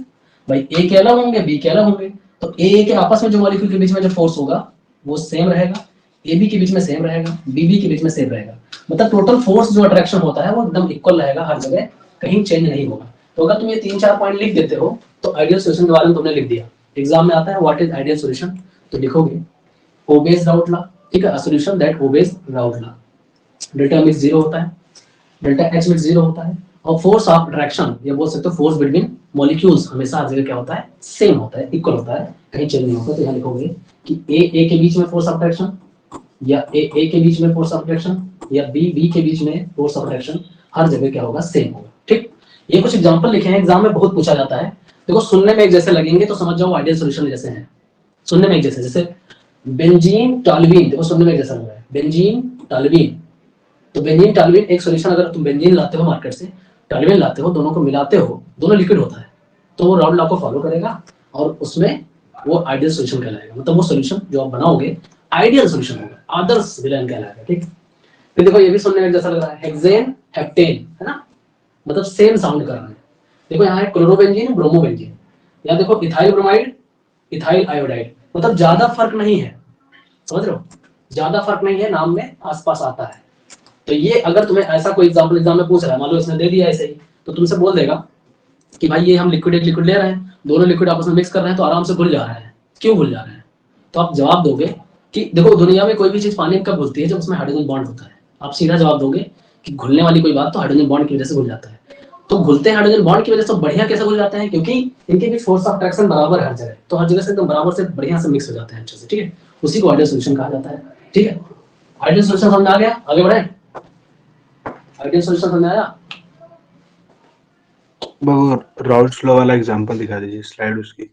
भाई, ए के अलग होंगे बी के अलग होंगे, तो ए के आपस में जो मॉलिक्यूल के बीच में जो फोर्स होगा वो सेम रहेगा, ए बी के बीच में सेम रहेगा, बी बी के बीच में सेम रहेगा। मतलब टोटल फोर्स जो अट्रैक्शन होता है वो एकदम इक्वल रहेगा हर जगह, कहीं चेंज नहीं होगा। तो अगर तुम ये 3-4 पॉइंट लिख देते हो तो आइडियल सॉल्यूशन के बारे में तुमने लिख दिया। एग्जाम में आता है व्हाट इज आइडियल सॉल्यूशन, तो लिखोगे ओबेज राउट लॉ। ठीक है, a solution that obeys route law. Delta mix 0 होता है, डेल्टा एच मिक्स 0 होता है, और फोर्स ऑफ अट्रैक्शन या बोल सकते हो फोर्स बिटवीन मॉलिक्यूल्स हमेशा हर जगह क्या होता है, सेम होता है, इक्वल होता है, कहीं चेंज नहीं होता। तो यहाँ लिखोगे कि ए के बीच में फोर्स ऑफ अट्रैक्शन, या ए के बीच में फोर्स ऑफ अट्रैक्शन, या बी के बीच में फोर्स ऑफ अट्रैक्शन हर जगह क्या होगा, सेम होगा। ठीक, ये कुछ एग्जांपल लिखे हैं, एग्जाम में बहुत पूछा जाता है। देखो सुनने में एक जैसे लगेंगे तो समझ जाओ आइडियल सॉल्यूशन जैसे हैं, सुनने में एक जैसे बेंजीन टॉल्यूइन, देखो सुनने में एक जैसा लग रहा है, बेंजीन टॉल्यूइन। तो बेंजीन टॉल्यूइन एक सॉल्यूशन, अगर तुम बेंजीन लाते हो मार्केट से, टॉल्यूइन लाते हो, दोनों को मिलाते हो, दोनों लिक्विड होता है, तो वो राउट लॉ को फॉलो करेगा और उसमें वो आइडियल सॉल्यूशन कहलाएगा। मतलब वो सॉल्यूशन जो आप बनाओगे आइडियल सॉल्यूशन होगा, आदर्श विलयन कहलाएगा। ठीक, फिर देखो ये भी सुनने में जैसा लग रहा है, हेक्सेन हेप्टेन, है ना, मतलब सेम साउंड कर रहा है। देखो यहाँ है क्लोरोबेंजीन ब्रोमोबेंजीन, यहाँ देखो इथाइल ब्रोमाइड इथाइल आयोडाइड, मतलब ज्यादा फर्क नहीं है, समझ रहे हो, ज्यादा फर्क नहीं है, नाम में आसपास आता है। तो ये अगर तुम्हें ऐसा कोई एग्जाम में पूछ रहा है, मान लो इसने दे दिया ऐसे ही, तो तुमसे बोल देगा कि भाई ये हम लिक्विड एक लिक्विड ले रहे हैं, दोनों लिक्विड आपस में मिक्स कर रहे हैं, तो आराम से घुल जा रहा है, क्यों घुल जा रहे हैं? तो आप जवाब दोगे कि देखो दुनिया में कोई भी चीज पानी में कब घुलती है, जब उसमें हाइड्रोजन बॉन्ड होता है। आप सीधा जवाब दोगे कि घुलने वाली कोई बात तो हाइड्रोजन बॉन्ड की वजह से घुल जाता है। तो घुलते हैं हाइड्रोजन बॉन्ड की वजह से, बढ़िया कैसे घुल जाते हैं, क्योंकि इनके बीच फोर्स ऑफ अट्रैक्शन बराबर है हर जगह, तो हर जगह से एकदम बराबर से बढ़िया से मिक्स हो जाते हैं अच्छे से। ठीक है, उसी को आइडियल सॉल्यूशन कहा जाता है। ठीक है, आइडियल सॉल्यूशन समझ आ गया, आगे बढ़े। आइडियल सॉल्यूशन समझ आया? वो राउल्ट्स लॉ वाला एग्जांपल दिखा दीजिए, स्लाइड उसकी।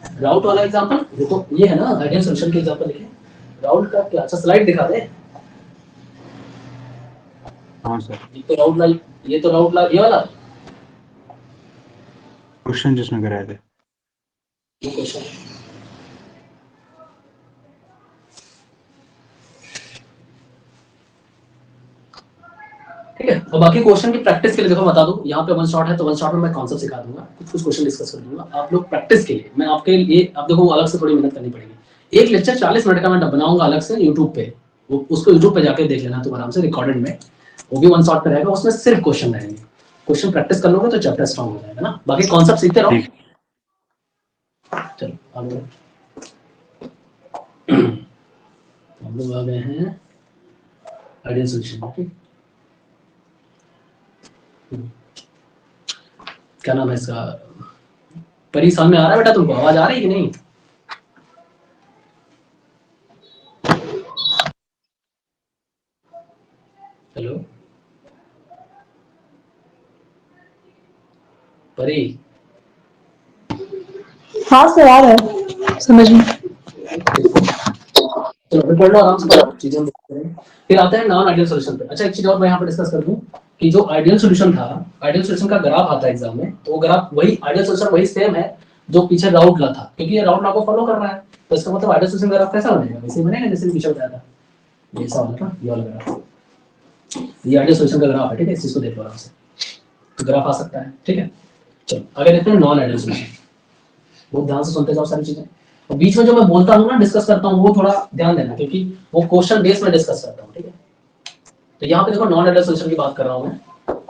राउट वाला एग्जांपल देखो, ये है ना आइडियल सॉल्यूशन के एग्जांपल लिखे, राउट का क्या, अच्छा स्लाइड दिखा दे। हाँ सर, ये तो राउट लाइक, ये तो राउट लाइक, ये वाला क्वेश्चन जिसमें कराए थे। ये क्वेश्चन, ठीक है। और बाकी क्वेश्चन की प्रैक्टिस के लिए देखो बता दूं, यहाँ पे वन शॉट है तो वन शॉट में मैं कॉन्सेप्ट सिखा दूंगा, कुछ क्वेश्चन डिस्कस कर दूंगा, आप लोग प्रैक्टिस के लिए मैं आपके लिए, अब देखो अलग से थोड़ी मेहनत करनी पड़ेगी। एक लेक्चर 40 मिनट का मैं बनाऊंगा अलग से यूट्यूब पे, वो उसको यूट्यूब पे जाके देख लेना तुम आराम से रिकॉर्डेड में, वो भी वन शॉट पे रहेगा, उसमें सिर्फ क्वेश्चन रहेंगे। क्वेश्चन प्रैक्टिस कर लोगे तो चैप्टर स्ट्रांग हो जाएगा ना, बाकी कॉन्सेप्ट सीखते रहो। चलो आगे हम लोग आ गए हैं आइडियल सॉल्यूशन। ठीक, क्या नाम है इसका, परी समझ में आ रहा है बेटा तुमको, आवाज आ रही है कि नहीं? परी हाँ सर आ रहा है समझ में। चलो फिर पढ़ लो आराम से, पढ़ो चीजें हम देखते हैं। फिर आते हैं नॉन आइडियल सॉल्यूशन पे। अच्छा एक चीज और मैं यहाँ पे डिस्कस कर दूं कि जो आइडियल सॉल्यूशन था, आइडियल सॉल्यूशन का ग्राफ आता है एग्जाम में, तो वो ग्राफ वही आइडियल सॉल्यूशन वही सेम है जो पीछे राउट लॉ था, क्योंकि ये राउट लॉ को फॉलो कर रहा है, तो इसका मतलब आइडियल सॉल्यूशन ग्राफ कैसा बनेगा, वैसे बनेगा जैसे पीछे बताया था, ये ऐसा वाला ना, ये वाला ग्राफ, ये आइडियल सॉल्यूशन का ग्राफ है, ठीक है, इस चीज को देख लो आराम से, तो ग्राफ आ सकता है, ठीक है। चलो आगे देखते हैं नॉन आइडियल सॉल्यूशन। बहुत ध्यान से सुनते जाओ सारी चीजें, और बीच में जो मैं बोलता हूँ ना, डिस्कस करता हूँ, वो थोड़ा ध्यान देना, क्योंकि वो क्वेश्चन बेस में डिस्कस करता हूँ, ठीक है। तो यहाँ पे देखो नॉन आइडियल सॉल्यूशन की बात कर रहा हूँ मैं।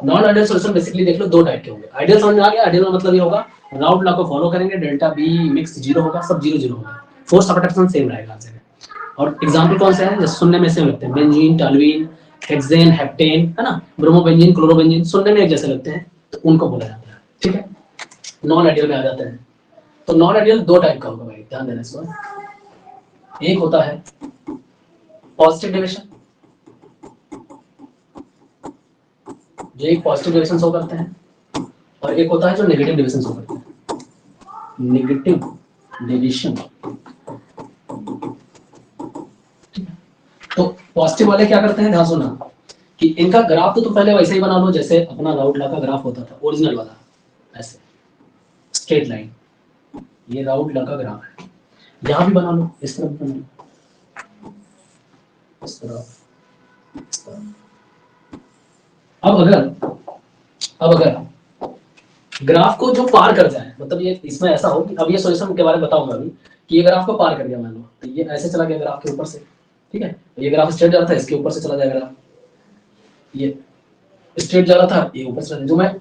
नॉन आइडियल सॉल्यूशन बेसिकली देख लो दो टाइप के होंगे। आइडियल समझ में आ गया, आइडियल का मतलब ये होगा राउट लॉ को फॉलो करेंगे, डेल्टा बी मिक्स जीरो होगा, सब जीरो जीरो होगा, फोर्स ऑफ अट्रैक्शन सेम रहेगा हर जगह। और एग्जांपल कौन से हैं जैसे सुनने में सेम लगते हैं, बेंजीन, टॉल्यूइन, हेक्सेन, हेप्टेन, है ना, ब्रोमोबेंजीन, क्लोरोबेंजीन, सुनने में एक जैसे लगते हैं, तो उनको बोला जाता है, ठीक है। नॉन आइडियल में आ जाते हैं। तो नॉन आइडियल दो टाइप का होगा भाई, ध्यान देना इस बार। एक होता है पॉजिटिव डेविएशन, जो एक पॉजिटिव डेविएशन शो करते हैं, और एक होता है जो नेगेटिव डेविएशन शो करते हैं, नेगेटिव डेविएशन। तो पॉजिटिव वाले क्या करते हैं, ध्यान सुनना, कि इनका ग्राफ तो पहले वैसे ही बना लो जैसे अपना राउट लॉ का ग्राफ होता था, ओरिजिनल वाला, ऐसे स्ट्रेट लाइन, ये राउट लॉ का ग्राफ है, यहां भी बना लो, इस तरफ बना लो, इस तरफ, इस तरफ। अब अगर ग्राफ को जो पार कर जाए, मतलब ये इसमें ऐसा हो कि अब ये सॉल्यूशन के बारे में बताऊंगा अभी, कि ये ग्राफ को पार कर गया मान लो, तो ये ऐसे चला गया ग्राफ के ऊपर से, ठीक है, तो ये ग्राफ स्ट्रेट जा रहा था, इसके ऊपर से चला जाएगा ग्राफ, ये स्ट्रेट जा रहा था, ये ऊपर से, जो मैं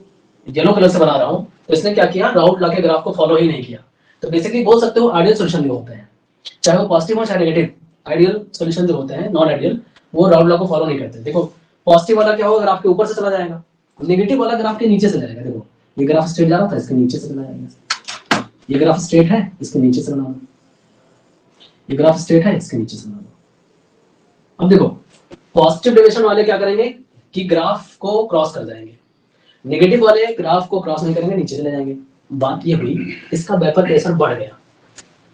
येलो कलर से बना रहा हूँ, तो इसने क्या किया, राउट लॉ के ग्राफ को फॉलो ही नहीं किया। तो बेसिकली बोल सकते हो आइडियल सॉल्यूशन जो होते हैं, चाहे वो पॉजिटिव हो चाहे नेगेटिव, आइडियल सॉल्यूशन जो होते हैं नॉन आइडियल, वो राउट लॉ को फॉलो नहीं करते। देखो पॉजिटिव वाला क्या होगा, ग्राफ के ऊपर से चला जाएगा, नेगेटिव वाला ग्राफ के नीचे से जाएगा। देखो ये ग्राफ स्ट्रेट जा रहा था, इसके नीचे से चला जाएगा, ये ग्राफ स्ट्रेट है, इसके नीचे से बना लो, ये ग्राफ स्ट्रेट है, इसके नीचे से बना लो। अब देखो पॉजिटिव डेविएशन वाले क्या करेंगे कि ग्राफ को क्रॉस कर जाएंगे, नेगेटिव वाले ग्राफ को क्रॉस नहीं करेंगे, नीचे चले जाएंगे। बात ये हुई, इसका वेपर प्रेशर बढ़ गया,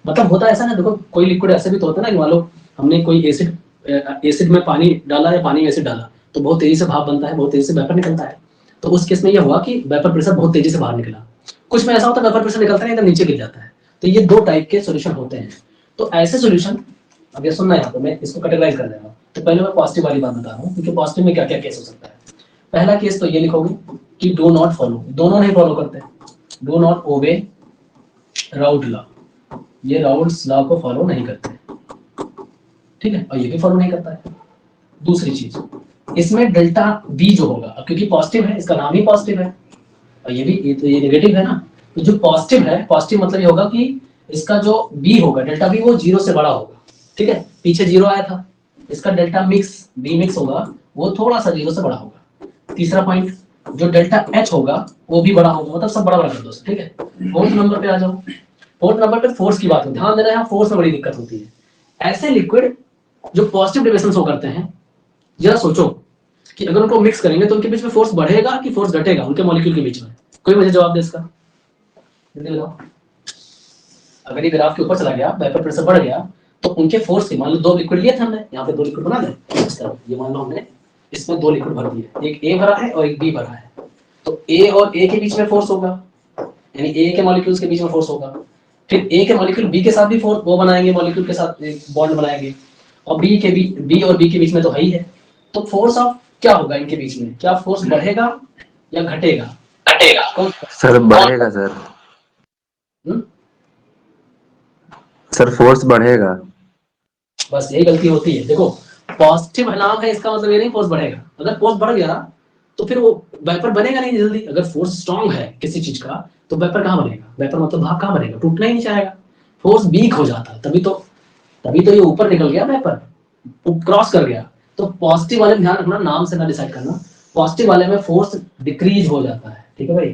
मतलब होता ऐसा ना, देखो कोई लिक्विड ऐसे भी तो होता है ना कि मान लो हमने कोई एसिड में पानी डाला या पानी में एसिड डाला, तो बहुत तेजी से भाप बनता है, बहुत तेजी से वेपर निकलता है। तो उस केस में ये हुआ कि वेपर प्रेशर बहुत तेजी से बाहर निकला। कुछ में ऐसा होता है वेपर प्रेशर निकलता है एकदम नीचे गिर जाता है। तो ये दो टाइप के सॉल्यूशन होते हैं। तो ऐसे सॉल्यूशन, अब ये सुनना है यहाँ पे, मैं इसको कैटेगराइज कर दे रहा हूँ। तो पहले मैं पॉजिटिव वाली बात बता रहा हूँ, क्योंकि पॉजिटिव में क्या क्या केस हो सकता है। पहला केस तो ये लिखोगे कि डू नॉट फॉलो, दोनों नहीं फॉलो करते, do not obey route law, ये राउट्स लॉ को फॉलो नहीं करते, ठीक है, और ये भी फॉलो नहीं करता है। दूसरी चीज, इसमें डेल्टा बी जो होगा, अब क्योंकि पॉजिटिव है, इसका नाम ही पॉजिटिव है, और ये भी ये नेगेटिव है ना, तो जो पॉजिटिव है, पॉजिटिव मतलब ये होगा कि इसका जो बी होगा डेल्टा बी, वो जीरो से बड़ा होगा, ठीक है, पीछे जीरो आया था, इसका डेल्टा मिक्स बी मिक्स होगा, वो थोड़ा सा जीरो से बड़ा होगा। तीसरा पॉइंट, जो डेल्टा एच होगा वो भी बड़ा होगा, मतलब सब बड़ा बड़ा कर दो, ठीक है। फोर्थ नंबर पे आ जाओ, फोर्थ नंबर पे फोर्स की बात हो, ध्यान देना, यहाँ फोर्स में बड़ी दिक्कत होती है। ऐसे लिक्विड जो पॉजिटिव डेविएशन शो करते हैं, जरा सोचो कि अगर उनको मिक्स करेंगे तो उनके बीच में फोर्स बढ़ेगा कि फोर्स घटेगा, उनके मॉलिक्यूल के बीच में, कोई मुझे जवाब दे इसका, जल्दी बताओ। अगर ये ग्राफ के ऊपर चला गया, वेपर प्रेशर बढ़ गया, तो उनके फोर्स से, मान लो दो लिक्विड लिए थे हमने, यहाँ पे दो लिक्विड बना दें इस तरह, ये मान लो हमने इसमें दो लिक्विड भर दिए, एक ए भरा है और एक बी भरा है, तो ए और ए के बीच में फोर्स होगा, यानी ए के मॉलिक्यूल्स के बीच में फोर्स होगा। फिर ए के मॉलिक्यूल बी के साथ भी फोर्स वो बनाएंगे, मॉलिक्यूल के साथ एक बॉन्ड बनाएंगे, और बी और बी के बीच में तो है ही है। तो फोर्स ऑफ क्या होगा इनके बीच में, क्या फोर्स बढ़ेगा या घटेगा? घटेगा सर, बढ़ेगा सर। सर फोर्स बढ़ेगा। बस यही गलती होती है। देखो पॉजिटिव नाम है, इसका मतलब ये नहीं फोर्स बढ़ेगा। अगर फोर्स बढ़ गया तो फिर वो वेपर बनेगा नहीं जल्दी। अगर फोर्स स्ट्रांग है किसी चीज का, तो वेपर कहाँ बनेगा, वेपर मतलब भाप कहाँ बनेगा, टूटना ही नहीं चाहेगा, फोर्स वीक हो जाता है, तभी तो ये ऊपर निकल गया, वेपर क्रॉस कर गया। तो पॉजिटिव वाले में ध्यान रखना, नाम से ना डिसाइड करना, पॉजिटिव वाले में फोर्स डिक्रीज हो जाता है, ठीक है भाई,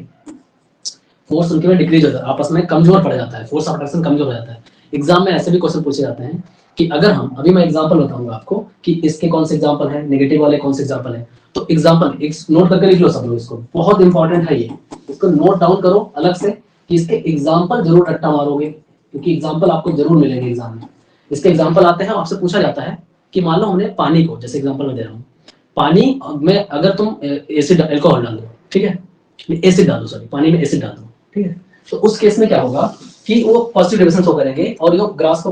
फोर्स उनके में डिक्रीज हो जाता है, आपस में कमजोर पड़ जाता है, फोर्स ऑफ अट्रैक्शन कमजोर हो जाता है। एग्जाम में ऐसे भी क्वेश्चन पूछे जाते हैं कि अगर हम अभी मैं एग्जांपल बताऊंगा आपको कि इसके कौन से एग्जांपल है, नेगेटिव वाले कौन से एग्जांपल है। तो एग्जांपल एक नोट करके लिख लो सब लोग, इसको बहुत इंपॉर्टेंट है ये, इसको नोट डाउन करो अलग से कि इसके एग्जांपल जरूर रट्टा मारोगे, क्योंकि एग्जांपल आपको जरूर मिलेंगे एग्जाम में। इसके एग्जांपल आते हैं, आपसे पूछा जाता है कि मान लो हमने पानी को, जैसे एग्जांपल में दे रहा हूँ, पानी में अगर तुम एसिड अल्कोहल डाल दो, ठीक है, एसिड डाल दो, सॉरी पानी में एसिड डाल दो, ठीक है, तो उस केस में क्या होगा कि वो पॉजिटिव डिविजन शो करेंगे और ये ग्राफ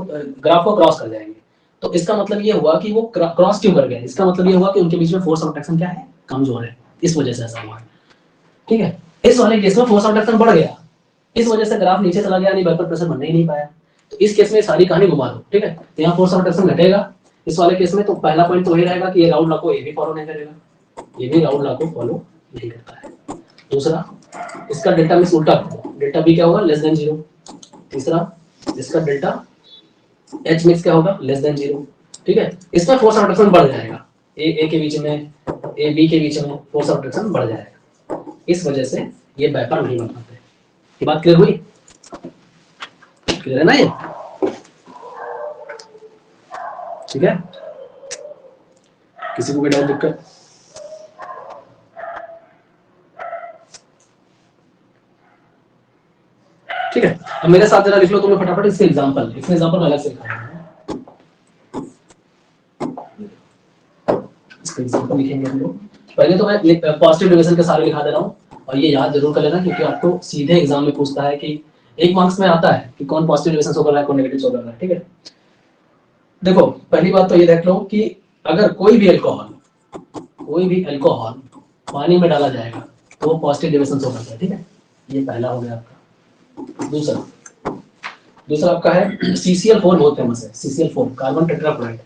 को क्रॉस कर जाएंगे। तो इसका मतलब ये हुआ कि वो क्रॉस क्यों कर गए, इसका मतलब ये हुआ कि उनके बीच में फोर्स ऑफ अट्रैक्शन क्या है, कमजोर है, इस वजह से ऐसा हुआ। ठीक है, इस वाले केस में फोर्स ऑफ अट्रैक्शन बढ़ गया, इस वजह से ग्राफ नीचे चला गया, नहीं वेपर प्रेशर बनने ही नहीं पाया। तो इस केस में सारी कहानी घुमा दो, ठीक है, तो यहाँ फोर्स ऑफ अट्रैक्शन घटेगा इस वाले केस में। तो पहला पॉइंट तो वही रहेगा कि ये राउल्ड लॉ को ये भी फॉलो नहीं करेगा, ये भी राउल्ड लॉ को फॉलो नहीं करता है। दूसरा, इसका डेल्टा मिक्स उल्टा कर दो, डेल्टा बी क्या होगा, लेस देन 0। तीसरा, इसका डेल्टा एच मिक्स क्या होगा, लेस देन 0। ठीक है, इसमें फोर्स ऑफ अट्रैक्शन बढ़ जाएगा, ए के बीच में, ए बी के बीच में फोर्स ऑफ अट्रैक्शन बढ़ जाएगा, इस वजह से ये वेपर नहीं बन पाते। ये बात क्लियर हुई? क्लियर है ना ये? ठीक है, किसी को कोई डाउट दिक्कत? ठीक है, अब मेरे साथ जरा लिख लो तुम्हें फटाफट इसके एग्जांपल, इसमें एग्जांपल मैं अलग से लिखा है, इसके एग्जांपल लिखेंगे हम लोग। पहले तो मैं पॉजिटिव डिविजन के सारे लिखा दे रहा हूँ, और ये याद जरूर कर लेना क्योंकि आपको सीधे एग्जाम में पूछता है कि 1 मार्क्स में आता है कि कौन पॉजिटिव डिविजन शो कर रहा है, कौन नेगेटिव शो कर रहा है। ठीक है, देखो पहली बात तो ये देख लो कि अगर कोई भी अल्कोहल पानी में डाला जाएगा तो वो पॉजिटिव डिविजन शो करता है। ठीक है, ये पहला हो गया आपका। दूसरा आपका है CCl4, बहुत फेमस है CCl4, कार्बन टेट्राक्लोराइड।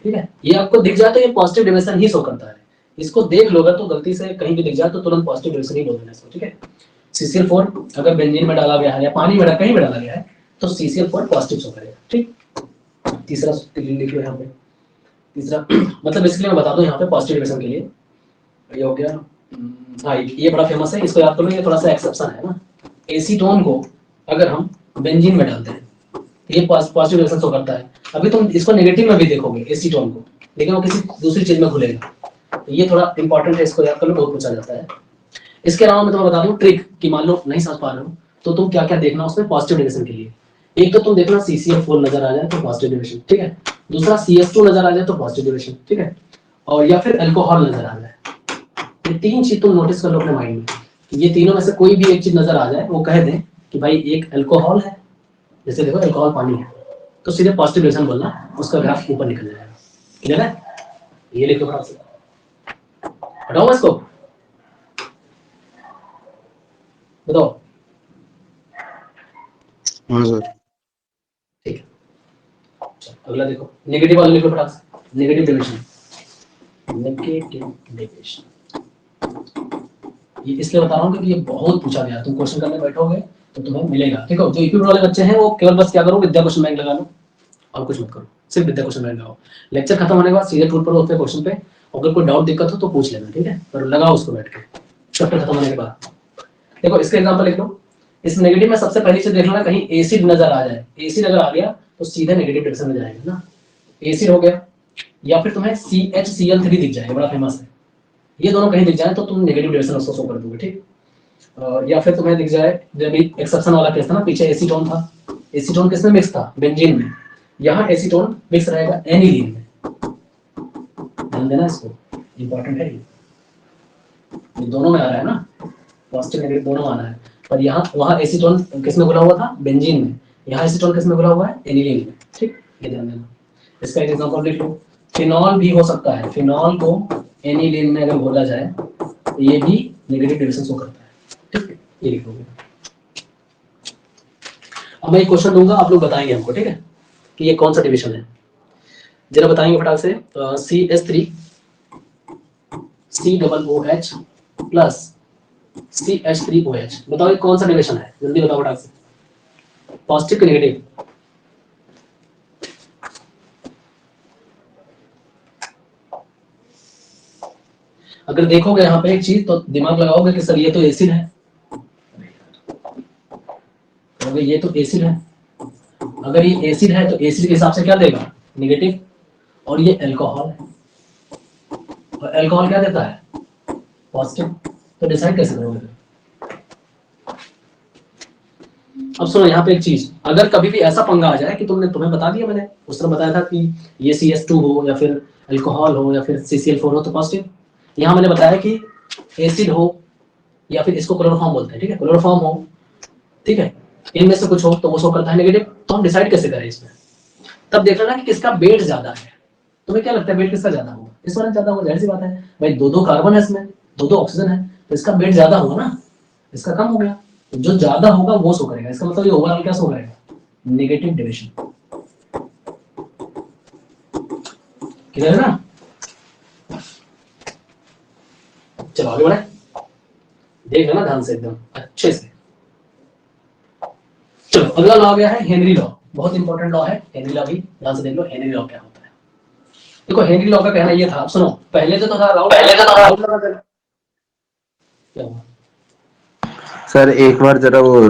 ठीक है, ये आपको दिख जाए तो ये पॉजिटिव डिविजन ही शो करता है, इसको देख लोगे तो गलती से कहीं भी दिख जाए तो तुरंत पॉजिटिव डिविजन ही बोल देना इसको। ठीक है, CCl4 अगर बेंजीन में डाला गया है या पानी में कहीं भी डाला गया है तो CCl4 पॉजिटिव शो करेगा। ठीक, तीसरा लिख लो यहाँ पे, तीसरा मतलब बेसिकली मैं बता दूं यहाँ पे पॉजिटिव डिविजन के लिए ये हो गया। हाँ, ये बड़ा फेमस है, इसको याद कर लो, ये थोड़ा सा एक्सेप्शन है ना। एसीटोन को अगर हम बेंजीन में डालते हैं ये पॉजिटिव डिविजन शो करता है। अभी तुम इसको नेगेटिव में भी देखोगे एसीटोन को, लेकिन वो किसी दूसरी चीज में घुलेगा, तो ये थोड़ा इंपॉर्टेंट है, इसको याद कर लो, बहुत पूछा जाता है। इसके अलावा मैं तुम्हें बता दूं ट्रिक कि मान लो नहीं समझ पा रहे हो तो तुम क्या क्या देखना उसमें पॉजिटिव डिविजन के लिए। एक तो तुम देखना CCl4 नजर आ जाए तो पॉजिटिव डिविजन, ठीक है। दूसरा CS2 नजर आ जाए तो पॉजिटिव डिविजन, ठीक है। और या फिर अल्कोहल नजर आ जाए। ये 3 चीज तुम नोटिस कर लो अपने माइंड में, ये तीनों में से कोई भी एक चीज नजर आ जाए, वो कह दें कि भाई एक अल्कोहल है, जैसे देखो अल्कोहल पानी है, तो सीधे पॉजिटिव डिविजन बोलना, उसका ग्राफ ऊपर निकल जाएगा। क्लियर है? ये लिखो फटाफट से, हटाओ इसको, बताओ। हाँ सर। ठीक है, अगला देखो, नेगेटिव वाला लिखो फटाफट से, नेगेटिव डिविजन। ये इसलिए बता रहा हूँ क्योंकि ये बहुत पूछा गया, तुम क्वेश्चन करने बैठोगे तो तुम्हें मिलेगा। ठीक है, जो यूपी वाले बच्चे हैं वो केवल बस क्या करो, विद्या क्वेश्चन बैंक लगा लो और कुछ मत करो, सिर्फ विद्या क्वेश्चन बैंक लगाओ। लेक्चर खत्म होने के बाद सीधे टूट पड़ो उसके क्वेश्चन पे, अगर कोई डाउट दिक्कत हो तो पूछ लेना, ठीक है, पर लगाओ उसको बैठ के चैप्टर खत्म होने के बाद। देखो इसका एग्जांपल लिख लो, इस नेगेटिव में सबसे पहले से देख लेना कहीं एसिड नजर आ जाए, एसिड अगर आ गया तो सीधे नेगेटिव डिविजन में जाएगा ना, एसिड हो गया, या फिर तुम्हें CHCl3 दिख जाए, बड़ा फेमस है, ये दोनों कहीं दिख जाए तो तुम नेगेटिव डिविजन उसको शो कर दोगे। ठीक, या फिर तुम्हें दिख जाए, जब एक्सेप्शन वाला केस था ना, पीछे एसीटोन था, एसीटोन किसमें मिक्स था, बेंजीन में, यहाँ एसीटोन मिक्स रहेगा एनिलीन में, ध्यान देना इसको, इंपॉर्टेंट है ये दोनों में आ रहा है ना, पॉजिटिव नेगेटिव दोनों आ रहा है, पर यहाँ वहाँ एसीटोन किसमें घुला हुआ था, बेंजीन में, यहाँ एसीटोन किसमें घुला हुआ है, एनिलीन में। ठीक, ये ध्यान देना। इसका एक एग्जांपल लिख लो, फिनॉल भी हो सकता है, फिनॉल को एनिलीन में अगर घोला जाए तो ये भी नेगेटिव डिविजन शो करता है। ठीक, ये लिख लोगे। अब मैं एक क्वेश्चन दूंगा, आप लोग बताएंगे हमको, ठीक है, कि ये कौन सा डिविजन है, जरा बताएंगे फटाक से। CH3 COOH प्लस CH3OH, बताओ ये कौन सा डिविजन है, जल्दी बताओ फटाक से, पॉजिटिव कि नेगेटिव? अगर देखोगे यहाँ पे एक चीज तो दिमाग लगाओगे कि सर ये तो एसिड है, अगर ये तो एसिड है, अगर ये एसिड है तो एसिड के हिसाब से क्या देगा, नेगेटिव, और ये अल्कोहल है, और अल्कोहल क्या देता है? पॉजिटिव। तो डिसाइड कैसे करोगे? अब सुनो यहाँ पे एक चीज, अगर कभी भी ऐसा पंगा आ जाए कि तुम्हें बता दिया, मैंने उस तरह बताया था कि ये CS2 हो या फिर अल्कोहल हो या फिर CCl4 हो तो पॉजिटिव। यहाँ मैंने बताया कि एसिड हो या फिर इसको क्लोरोफॉर्म बोलते हैं, ठीक है, क्लोरोफॉर्म हो, ठीक है, इनमें से कुछ हो तो वो शो करता है नेगेटिव। तो हम डिसाइड कैसे करें इसमें? तब देख लेना कि किसका वेट ज्यादा है। तुम्हें क्या लगता है वेट किसका ज्यादा होगा? इस वाले ज्यादा होगा, जाहिर सी बात है भाई, दो कार्बन है इसमें, दो ऑक्सीजन है, तो इसका वेट ज्यादा होगा ना, इसका कम हो गया। तो जो ज्यादा होगा वो शो करेगा, इसका मतलब ये ओवरऑल क्या शो करेगा? Negative division. क्लियर है ना? चलो आगे बढ़े, देख लेना ध्यान से एकदम अच्छे से। चलो अगला लॉ गया है हेनरी लॉ, बहुत इंपॉर्टेंट लॉ है हेनरी लॉ भी, ध्यान से देख लो हेनरी लॉ क्या होता है। देखो हेनरी लॉ का कहना ये था, सुनो पहले तो था राउंड, क्या हुआ? सर एक बार जरा वो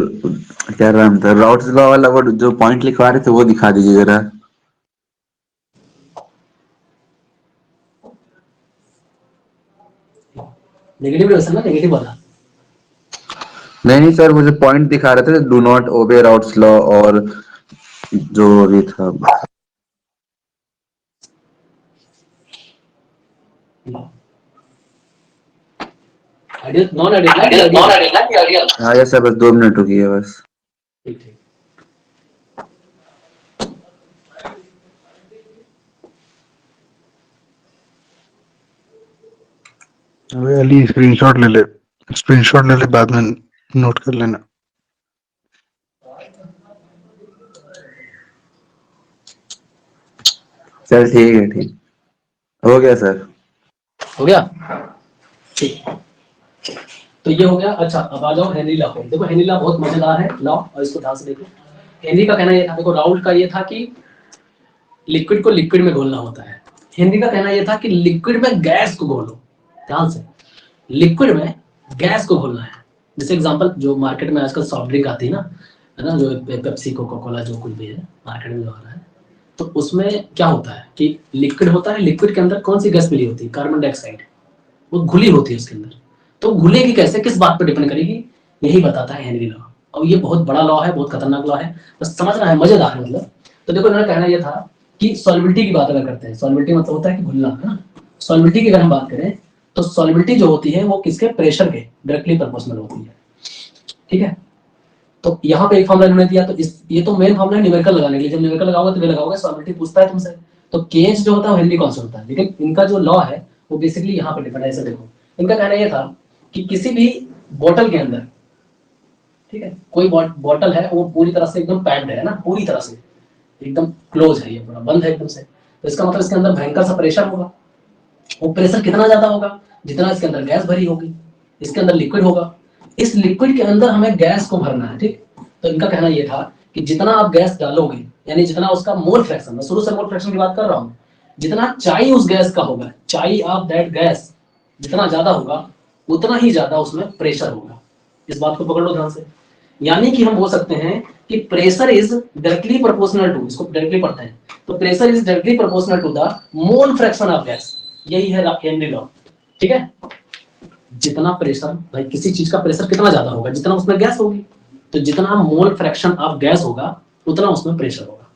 क्या नाम था, राउट्स लॉ वाला वो जो पॉइंट लिखवा रहे थे वो दिखा दीजिए जरा। नेगेटिव डिविजन ना, नेगेटिव वाला। नहीं सर, मुझे पॉइंट दिखा रहे थे, do not obey routes law और जो भी था। Ideal non ideal. हाँ यस सर, बस 2 मिनट रुकिए बस। ठीक ठीक। अबे अली स्क्रीनशॉट ले ले, बाद में नोट कर लेना। चल ठीक है, ठीक हो गया सर। हो गया ठीक। तो ये हो गया। अच्छा अब आ जाओ हेनरी लॉ पे। देखो हेनरी लॉ बहुत मजेदार है लॉ, और इसको ध्यान से देखो। हेनरी का कहना ये था, देखो राउल्ट का ये था कि लिक्विड को लिक्विड में घोलना होता है, हेनरी का कहना ये था कि लिक्विड में गैस को घोलो। ध्यान से, लिक्विड में गैस को घोलना है। जैसे एग्जांपल जो मार्केट में आजकल सॉफ्ट ड्रिंक आती है ना, जो पेप्सी कोका कोला जो कुछ भी है मार्केट में जो आ रहा है, तो उसमें क्या होता है कि लिक्विड होता है, लिक्विड के अंदर कौन सी गैस मिली होती है? कार्बन डाइऑक्साइड, वो घुली होती है उसके अंदर। तो घुलेगी कैसे, किस बात पर डिपेंड करेगी, यही बताता है हेनरी लॉ। और ये बहुत बड़ा लॉ है, बहुत खतरनाक लॉ है, बस समझना है, मजेदार है मतलब। तो देखो इन्होंने कहना यह था कि सॉल्युबिलिटी की बात अगर करते हैं, सॉल्युबिलिटी मतलब होता है कि घुलना, है ना। सॉल्युबिलिटी की अगर हम बात करें तो सॉल्युबिलिटी जो होती है वो किसके? प्रेशर के डायरेक्टली प्रोपोर्शनल होती है, ठीक है। तो यहाँ पे एक फॉर्मूला इन्होंने दिया, तो ये तो मेन फॉर्मूला है न्यूमेरिकल लगाने के लिए। जब न्यूमेरिकल लगाओगे तो वे लगाओगे, सॉल्युबिलिटी पूछता है तुमसे, तो केएच जो होता है वो हेनरी कांस्टेंट होता है। लेकिन इनका जो लॉ है वो बेसिकली यहाँ पे डिपेंड है। ऐसे देखो इनका कहना यह था कि किसी भी बोतल के अंदर, ठीक है, कोई बोतल है वो पूरी तरह से एकदम पैक्ड है ना, पूरी तरह से एकदम क्लोज है, ये पूरा बंद है एकदम से, तो इसका मतलब इसके अंदर भयंकर सा प्रेशर होगा। वो प्रेशर कितना ज्यादा होगा? जितना इसके अंदर गैस भरी होगी, इसके अंदर लिक्विड होगा, इस लिक्विड के अंदर हमें गैस को भरना है, ठीक। तो इनका कहना यह था कि जितना आप गैस डालोगे, यानी जितना उसका मोल फ्रैक्शन, मैं शुरू से मोल फ्रैक्शन की बात कर रहा हूं, जितना चाई उस गैस का होगा, चाई ऑफ दैट गैस जितना ज्यादा होगा उतना ही ज्यादा उसमें प्रेशर होगा। इस बात को पकड़ लो ध्यान से। यानी कि हम बोल सकते हैं कि pressure is directly proportional to, इसको डायरेक्टली पढ़ते हैं, तो pressure is directly proportional to the mole fraction of gas. यही है हेनरी लॉ, ठीक है। जितना प्रेशर, भाई किसी चीज का प्रेशर कितना ज्यादा होगा, जितना उसमें गैस होगी, तो जितना मोल फ्रैक्शन ऑफ गैस होगा उतना उसमें प्रेशर होगा।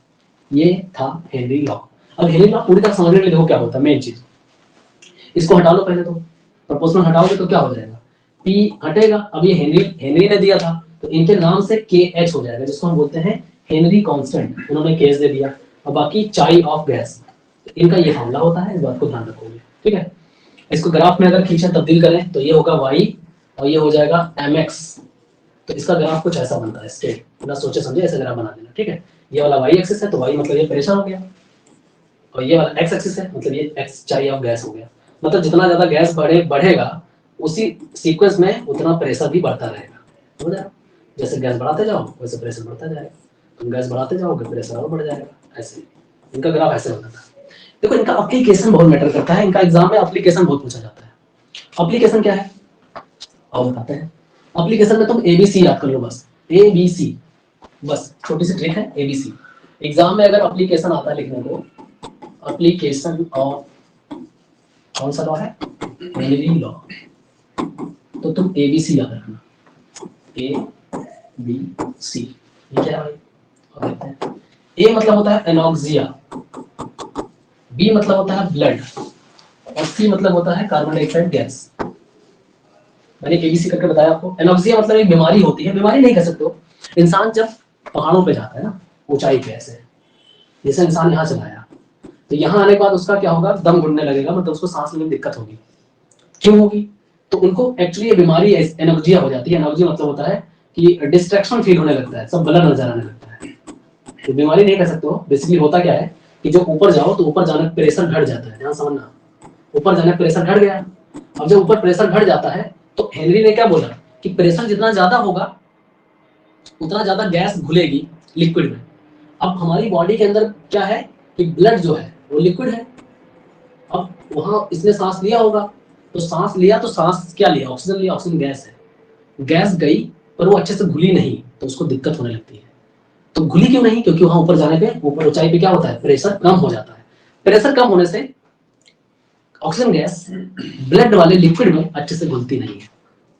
ये था हेनरी लॉ। अब हेनरी लॉ पूरी तरह समझने के लिए देखो क्या होता है मेन चीज, इसको हटा लो पहले, तो प्रोपोर्शनल हटाओगे तो क्या हो जाएगा? P हटेगा। अब ये हेनरी ने दिया था तो इनके नाम से KH हो जाएगा, जिसको हम बोलते हैं हेनरी कांस्टेंट। उन्होंने केस दे दिया, और बाकी चाई ऑफ गैस, तो इनका ये फॉर्मूला होता है, इस बात को ध्यान रखोगे, ठीक है। इसको ग्राफ में अगर खींचे तब्दील करें तो ये होगा y और ये हो जाएगा mx। तो इसका ग्राफ कुछ ऐसा बनता है, स्टेट बिना सोचे समझे ऐसा ग्राफ बना देना, ठीक है। ये वाला y एक्सिस है तो y मतलब ये प्रेशर हो गया, और ये वाला x एक्सिस है मतलब ये x चाई ऑफ गैस हो गया। मतलब जितना ज्यादा गैस बढ़ेगा उसी सीक्वेंस में उतना प्रेशर भी बढ़ता रहेगा, समझ रहे हो? जैसे गैस बढ़ाते जाओ वैसे प्रेशर बढ़ता जाएगा, तुम गैस बढ़ाते जाओगे प्रेशर और बढ़ जाएगा, ऐसे इनका ग्राफ ऐसे बनता है। देखो इनका एप्लीकेशन बहुत मैटर करता है, इनका एग्जाम में एप्लीकेशन बहुत पूछा जाता है। एप्लीकेशन क्या है और बताते हैं। एप्लीकेशन में तुम ABC याद कर लो, बस ABC, बस छोटी सी ट्रिक है ABC। एग्जाम में अगर एप्लीकेशन आता है लिखने को एप्लीकेशन ऑफ कौन सा लॉ है, हेनरी लॉ। तो तुम ABC याद रखना, ABC ये क्या है भाई। A मतलब होता है एनॉक्सिया, B मतलब होता है ब्लड, और C मतलब होता है कार्बन डाइऑक्साइड गैस। मैंने ABC करके बताया आपको। एनॉक्सिया मतलब एक बीमारी होती है, बीमारी नहीं कह सकते हो, इंसान जब पहाड़ों पे जाता है ना ऊंचाई पे, ऐसे जैसे इंसान यहाँ चला आया, तो यहाँ आने के बाद उसका क्या होगा, दम घुटने लगेगा, मतलब उसको सांस लेने में दिक्कत होगी। क्यों होगी, तो उनको एक्चुअली ये बीमारी एनॉक्सिया हो जाती है। एनॉक्सिया मतलब होता है कि डिस्ट्रैक्शन फील होने लगता है, सब ब्लर नजर आने लगता है। तो बीमारी नहीं कह सकते हो, बेसिकली होता क्या है कि जो ऊपर जाओ तो ऊपर जाने प्रेशर घट जाता है, ध्यान समझना, ऊपर जाने प्रेशर घट गया। अब जब ऊपर प्रेशर घट जाता है तो हेनरी ने क्या बोला कि प्रेशर जितना ज्यादा होगा उतना ज्यादा गैस घुलेगी लिक्विड में। अब हमारी बॉडी के अंदर क्या है कि ब्लड जो है वो लिक्विड है। अब वहां इसने सांस लिया होगा, तो सांस लिया तो सांस क्या लिया, ऑक्सीजन लिया, ऑक्सीजन गैस है, गैस गई पर वो अच्छे से घुली नहीं, तो उसको दिक्कत होने लगती है। तो घुली क्यों नहीं, क्योंकि वहां ऊपर जाने पे, ऊपर ऊंचाई पे क्या होता है, प्रेशर कम हो जाता है। प्रेशर कम होने से ऑक्सीजन गैस ब्लड वाले लिक्विड में अच्छे से घुलती नहीं है,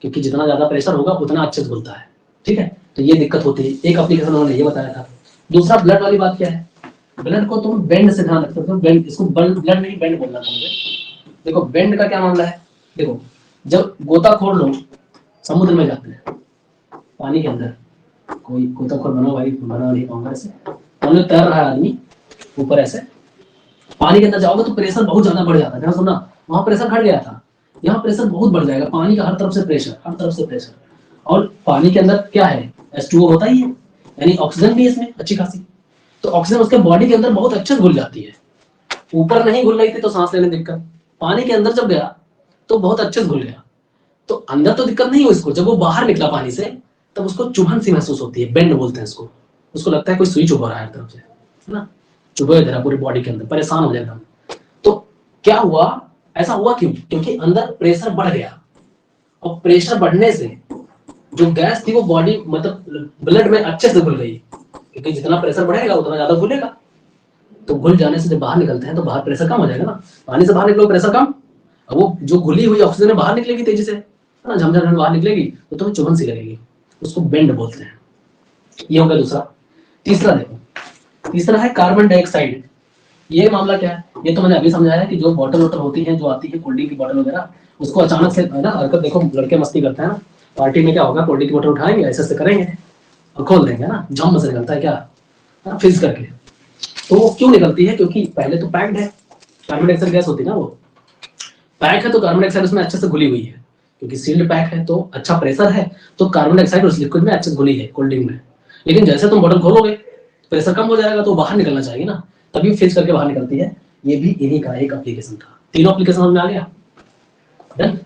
क्योंकि जितना ज्यादा प्रेशर होगा उतना अच्छे से घुलता है। ठीक है, तो ये दिक्कत होती है। एक एप्लीकेशन उन्होंने ये बताया था। दूसरा ब्लड वाली बात क्या है, ब्लड को तुम बेंड से ध्यान रख सकते हो, बेंड, इसको ब्लड नहीं बेंड बोलना था मुझे। देखो बेंड का क्या मामला है, देखो जब गोताखोर लोग समुद्र में जाते हैं पानी के अंदर, कोई गोताखोर बना भाई, बना नहीं पाऊंगा ऐसे, पानी में तैर रहा है आदमी ऊपर ऐसे, पानी के अंदर जाओगे तो प्रेशर बहुत ज्यादा बढ़ जाता है, ध्यान सुनना, वहां प्रेशर घट गया था, यहाँ प्रेशर बहुत बढ़ जाएगा, पानी का हर तरफ से प्रेशर, हर तरफ से प्रेशर। और पानी के अंदर क्या है, H2O होता ही है, यानी ऑक्सीजन भी है इसमें अच्छी खासी, तो ऑक्सीजन उसके बॉडी के अंदर बहुत अच्छे से घुल जाती है। ऊपर नहीं घुल रही थी तो सांस लेने में दिक्कत, पानी के अंदर जब गया तो बहुत अच्छे से घुल गया। तो अंदर तो दिक्कत नहीं हुई इसको, जब वो बाहर निकला पानी से तब उसको चुभन सी महसूस होती है, बेंड बोलते हैं इसको। उसको लगता है कोई सुई चुभ रहा है हर तरफ से, है ना, चुभे इधर पूरी बॉडी के अंदर, परेशान हो जाएगा। तो क्या हुआ, ऐसा हुआ क्यों, क्योंकि अंदर प्रेशर बढ़ गया, और प्रेशर बढ़ने से जो गैस थी वो बॉडी मतलब ब्लड में अच्छे से घुल गई, क्योंकि जितना प्रेशर बढ़ेगा उतना ज्यादा घुलेगा। तो घुल जाने से जब बाहर निकलते हैं तो बाहर प्रेशर कम हो जाएगा ना, पानी से बाहर निकलो प्रेशर कम, अब वो जो घुली हुई ऑक्सीजन बाहर निकलेगी तेजी से, है ना, झमझम बाहर निकलेगी तो तुम्हें चुभन सी लगेगी, उसको बेंड बोलते हैं। ये हो गया दूसरा। तीसरा देखो, तीसरा है कार्बन डाइऑक्साइड। ये मामला क्या है, ये तो मैंने अभी समझाया कि जो बॉटल वॉटल होती है, जो आती है कोल्ड ड्रिंक की बॉटल वगैरह, उसको अचानक से, है ना, हरकत देखो लड़के मस्ती करते हैं ना, पार्टी में क्या होगा, कोल्ड ड्रिंक की बोतल उठाएंगे ऐसे ऐसे करेंगे और खोल देंगे ना, झम से निकलता है क्या, फिज करके। तो वो क्यों निकलती है, क्योंकि पहले तो पैक्ड है, कार्बन डाइऑक्साइड गैस होती है ना, वो पैक है तो कार्बन डाइऑक्साइड उसमें अच्छे से घुली हुई है, क्योंकि सील्ड पैक है तो अच्छा प्रेशर है, तो कार्बन डाइऑक्साइड उस लिक्विड में अच्छे से घुली है कोल्ड ड्रिंक में। लेकिन जैसे तुम बोतल खोलोगे प्रेशर कम हो जाएगा तो बाहर निकलना चाहिए ना, तभी फिज करके बाहर निकलती है। ये भी इन्हीं का एक एप्लीकेशन था। तीनों एप्लीकेशन समझ में आ गया, डन,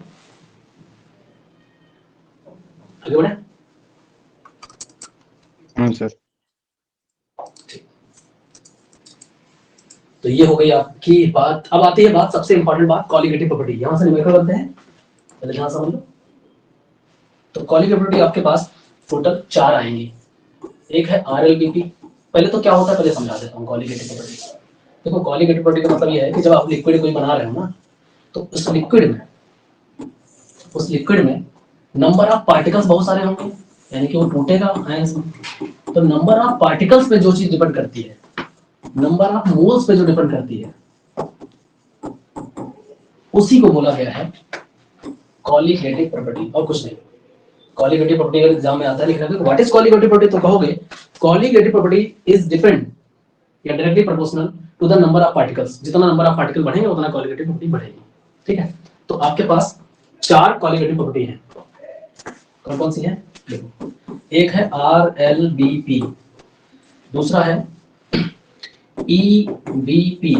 आगे बढ़े। हाँ सर। तो ये हो गई आपकी बात। अब आती है बात, सबसे इंपॉर्टेंट बात, कॉलिगेटिव प्रॉपर्टी। यहां से न्यूमेरिकल बनते हैं, पहले ध्यान समझ लो। तो कॉलिगेटिव प्रॉपर्टी आपके पास टोटल 4 आएंगी। एक है RLBP। पहले तो क्या होता है पहले समझा देता हूँ कॉलिगेटिव प्रॉपर्टी। देखो कॉलिगेटिव प्रॉपर्टी का मतलब ये है कि जब आप लिक्विड कोई बना रहे हो ना, तो उस लिक्विड में नंबर ऑफ पार्टिकल्स बहुत सारे होंगे, यानी कि वो टूटेगा आयंस में। तो नंबर ऑफ पार्टिकल्स पे जो चीज डिपेंड करती है, नंबर ऑफ मोल्स पे जो डिपेंड करती है, उसी को बोला गया है कॉलिगेटिव प्रॉपर्टी, और कुछ नहीं। कॉलिगेटिव प्रॉपर्टी अगर एग्जाम में आता है लिखना है व्हाट इज कॉलिगेटिव प्रॉपर्टी, तो कहोगे कॉलिगेटिव प्रॉपर्टी इज डिपेंड या directly proportional to the number of particles. जितना नंबर ऑफ पार्टिकल बढ़ेंगे उतना कॉलिगेटिव प्रॉपर्टी बढ़ेगी। ठीक है, तो आपके पास 4 कॉलिगेटिव प्रॉपर्टी है। कौन कौन सी है देखो, एक है RLBP, दूसरा है EBP,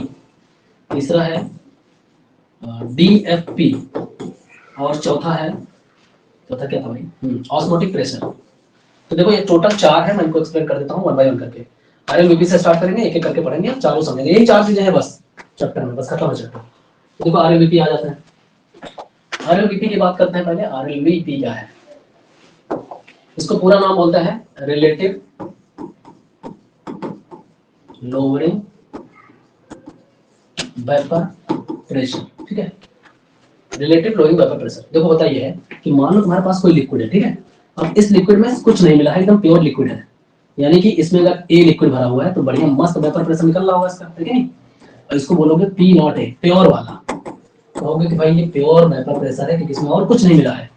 तीसरा है DFP, और चौथा क्या था भाई, ऑस्मोटिक प्रेशर। तो देखो ये टोटल 4 है, मैं इनको एक्सप्लेन कर देता हूँ 1 बाय 1 करके। RLBP से स्टार्ट करेंगे, एक एक करके पढ़ेंगे, चारों समझेंगे, यही 4 चीजें हैं बस चैप्टर में, बस खत्म है चैप्टर। तो देखो RLBP आ जाते हैं। RLBP की बात करते हैं पहले। RLBP क्या है, इसको पूरा नाम बोलता है रिलेटिव लोअरिंग वेपर प्रेशर, ठीक है, रिलेटिव फ्लोइंग वेपर प्रेशर। देखो होता ये है कि मान लो तुम्हारे पास कोई लिक्विड है, ठीक है, अब इस लिक्विड में कुछ नहीं मिला है, एकदम प्योर लिक्विड है, यानी कि इसमें अगर ए लिक्विड भरा हुआ है तो बढ़िया मस्त वेपर प्रेशर निकल रहा होगा इसका, ठीक है, और इसको बोलोगे पी नॉट ए, प्योर वाला, कहोगे कि भाई ये प्योर वेपर प्रेशर है क्योंकि इसमें और कुछ नहीं मिला है।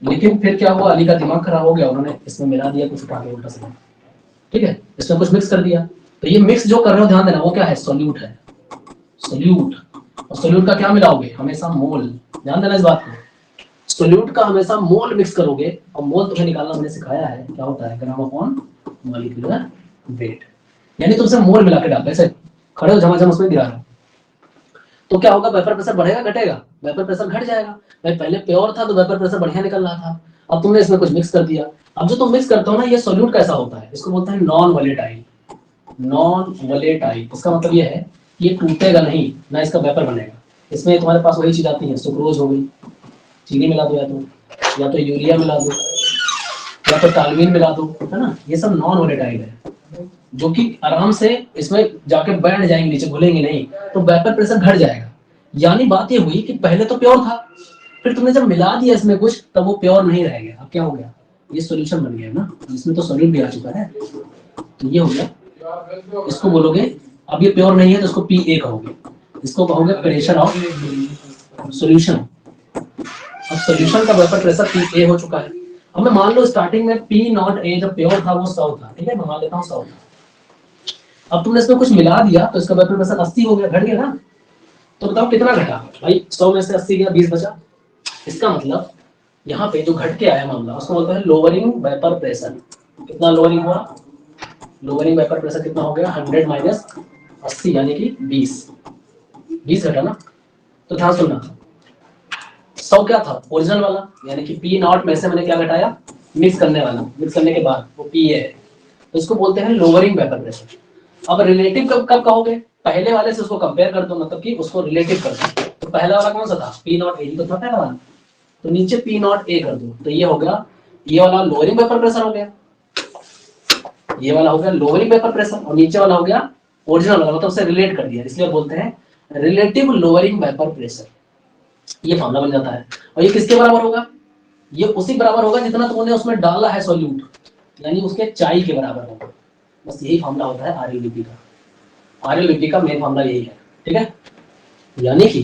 लेकिन फिर क्या हुआ, अली का दिमाग खराब हो गया, उन्होंने इसमें मिला दिया कुछ उठा के उल्टा सीधा, ठीक है, इसमें कुछ मिक्स कर दिया। तो ये मिक्स जो कर रहे हो ध्यान देना, वो क्या है, सोल्यूट है, सोल्यूट। और सोल्यूट का क्या मिलाओगे, हमेशा मोल, ध्यान देना इस बात को, सोल्यूट का हमेशा मोल मिक्स करोगे, और मोल तुम्हें निकालना मैंने सिखाया है, क्या होता है, ग्राम अपॉन मॉलिक्यूलर वेट, यानी तुमसे मोल मिला के डाल, ऐसे खड़े हो झमाझम उसमें गिरा रहे हो, तो क्या होगा, वेपर प्रेशर बढ़ेगा घटेगा, वेपर प्रेशर घट जाएगा। भाई पहले प्योर था तो वेपर प्रेशर बढ़िया निकल रहा था, अब तुमने इसमें कुछ मिक्स कर दिया। अब जो तुम मिक्स करते हो ना, ये सोल्यूट कैसा होता है, इसको बोलते हैं नॉन वोलेटाइल, नॉन वोलेटाइल। इसका मतलब ये है ये टूटेगा नहीं, ना इसका वेपर बनेगा। इसमें तुम्हारे पास वही चीज आती है, सुक्रोज हो गई, चीनी मिला दो, या तो यूरिया मिला दो, या तो टालवीन मिला दो, है ना, ये सब नॉन वोलेटाइल है, जो कि आराम से इसमें जाके बैठ जाएंगे, नीचे घुलेंगे नहीं, तो वेपर प्रेशर घट जाएगा। यानी बात ये हुई कि पहले तो प्योर था, फिर तुमने जब मिला दिया इसमें कुछ, तब वो प्योर नहीं रह गया, अब क्या हो गया, ये सॉल्यूशन बन गया ना, इसमें तो सॉल्यूट भी आ चुका है, तो ये हो गया, इसको बोलोगे, अब ये प्योर नहीं है तो इसको PA कहोगे, इसको कहोगे प्रेशर ऑफ सॉल्यूशन। अब सॉल्यूशन का वेपर प्रेशर PA हो चुका है। अब मैं मान लो स्टार्टिंग में P नॉट A जब प्योर था वो 100 था, ठीक है, मैं मान लेता हूँ 100 था। अब तुमने इसमें कुछ मिला दिया तो इसका वेपर प्रेशर 80 हो गया, घट गया ना, तो बताओ कितना घटा भाई, 100 में से 80 गया, 20 बचा। इसका मतलब यहाँ पे जो घट के आया मामला, उसको बोलते हैं लोअरिंग वेपर प्रेशर। कितना लोअरिंग हुआ, लोअरिंग वेपर प्रेशर कितना हो गया, 100 माइनस 80 यानी कि 20 घटा ना। तो ध्यान सुनना, 100 क्या था, ओरिजिनल वाला, यानी कि P नॉट में से मैंने क्या घटाया, मिक्स करने वाला, मिक्स करने के बाद वो PA है, तो इसको बोलते हैं लोअरिंग वेपर प्रेशर। अब रिलेटिव कब कहोगे, पहले वाले से उसको कंपेयर कर दो, मतलब कि उसको रिलेटिव कर दो। तो पहला वाला कौन सा था, P नॉट A ही तो था पहला वाला, तो नीचे P नॉट A कर दो, तो ये हो गया, ये वाला लोअरिंग वेपर प्रेशर हो गया, ये वाला हो गया लोअरिंग वेपर प्रेशर, और नीचे वाला हो गया ओरिजिनल वाला, मतलब उससे रिलेट कर दिया, इसलिए बोलते हैं रिलेटिव लोअरिंग वेपर प्रेशर। ये फॉर्मूला बन जाता है, और ये किसके बराबर होगा, ये उसी बराबर होगा जितना तुमने उसमें डाला है सॉल्यूट, यानी उसके चाई के बराबर होगा। बस यही फॉर्मूला होता है RLVP का, RLVP का मेन फॉर्मूला यही है, ठीक है। यानी कि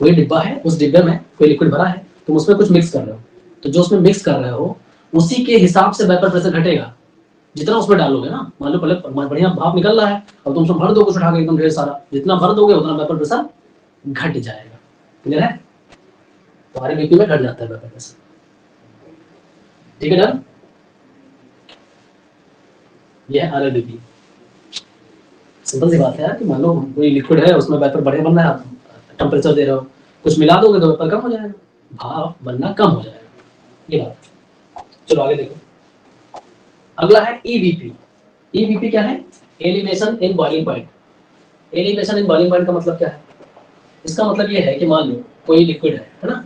कोई डिब्बा है, उस डिब्बे में कोई लिक्विड भरा है, तुम उसमें कुछ मिक्स कर रहे हो, तो जो उसमें मिक्स कर रहे हो उसी के हिसाब से वेपर प्रेशर घटेगा, जितना उसमें डालोगे ना। मान लो पहले बढ़िया भाप निकल रहा है, अब तुम उसमें भर दोगे उठा के एकदम ढेर सारा, जितना भर दोगे उतना वेपर प्रेशर घट जाएगा, क्लियर है। तो RLVP में घट जाता है वेपर प्रेशर, ठीक है ना, ये है RLVP। सिंपल सी बात है यार, कि मान लो कोई लिक्विड है, उसमें वेपर बढ़िया बन रहा है, आप टेम्परेचर दे रहे हो, कुछ मिला दोगे तो वेपर कम हो जाएगा, भाप बनना कम हो जाएगा, ये बात। चलो आगे देखो, अगला है EVP। EVP क्या है, elevation in boiling point. Elevation in boiling point का मतलब क्या है, इसका मतलब ये है कि मान लो कोई लिक्विड है ना,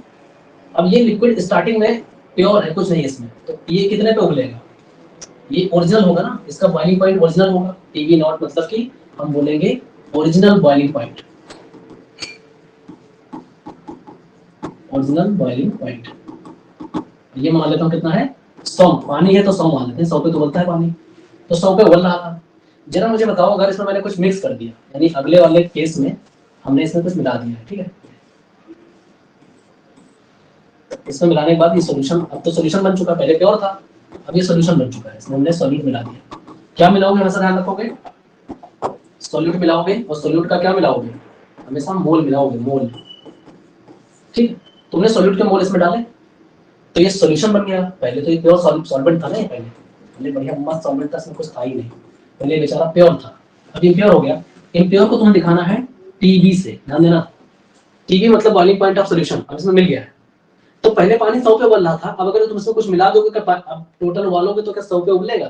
अब ये लिक्विड स्टार्टिंग में प्योर है, कुछ नहीं इसमें, तो ये कितने पे उबलेगा, ये ओरिजिनल होगा ना, इसका बॉइलिंग पॉइंट ओरिजिनल होगा, PV नॉट, मतलब कि हम बोलेंगे original boiling point, original boiling point. ये मान लेता हूँ कितना है, 100, पानी है तो 100 मान लेते हैं, 100 पे तो उबलता है पानी, तो 100 पे उबल रहा था। जरा मुझे बताओ, अगर इसमें मैंने कुछ मिक्स कर दिया, यानी अगले वाले केस में हमने इसमें कुछ मिला दिया है, ठीक है, इसमें मिलाने के बाद ये सॉल्यूशन, अब तो सॉल्यूशन बन चुका है, पहले प्योर था, अब ये सॉल्यूशन बन चुका है, इसमें हमने सॉल्यूट मिला दिया। क्या मिलाओगे, हमेशा ध्यान रखोगे, सॉल्यूट मिलाओगे, और सॉल्यूट का क्या मिलाओगे, हमेशा मोल मिलाओगे, मोल, ठीक। तुमने सॉल्यूट के मोल इसमें डाले तो ये सॉल्यूशन बन गया। पहले तो ये प्योर सॉल्वेंट था ना, ये पहले बढ़िया मस्त सॉल्वेंट था, इसमें कुछ था ही नहीं, पहले बेचारा प्योर था, अब इम्प्योर हो गया। इम्प्योर को तुम्हें दिखाना है TB से, ध्यान देना, TB मतलब बॉइलिंग पॉइंट ऑफ सॉल्यूशन। अब इसमें मिल गया है, तो पहले पानी 100 पे उबल रहा था, अब अगर तुम इसमें कुछ मिला दोगे, अब टोटल उबालोगे तो क्या 100 पे उबलेगा,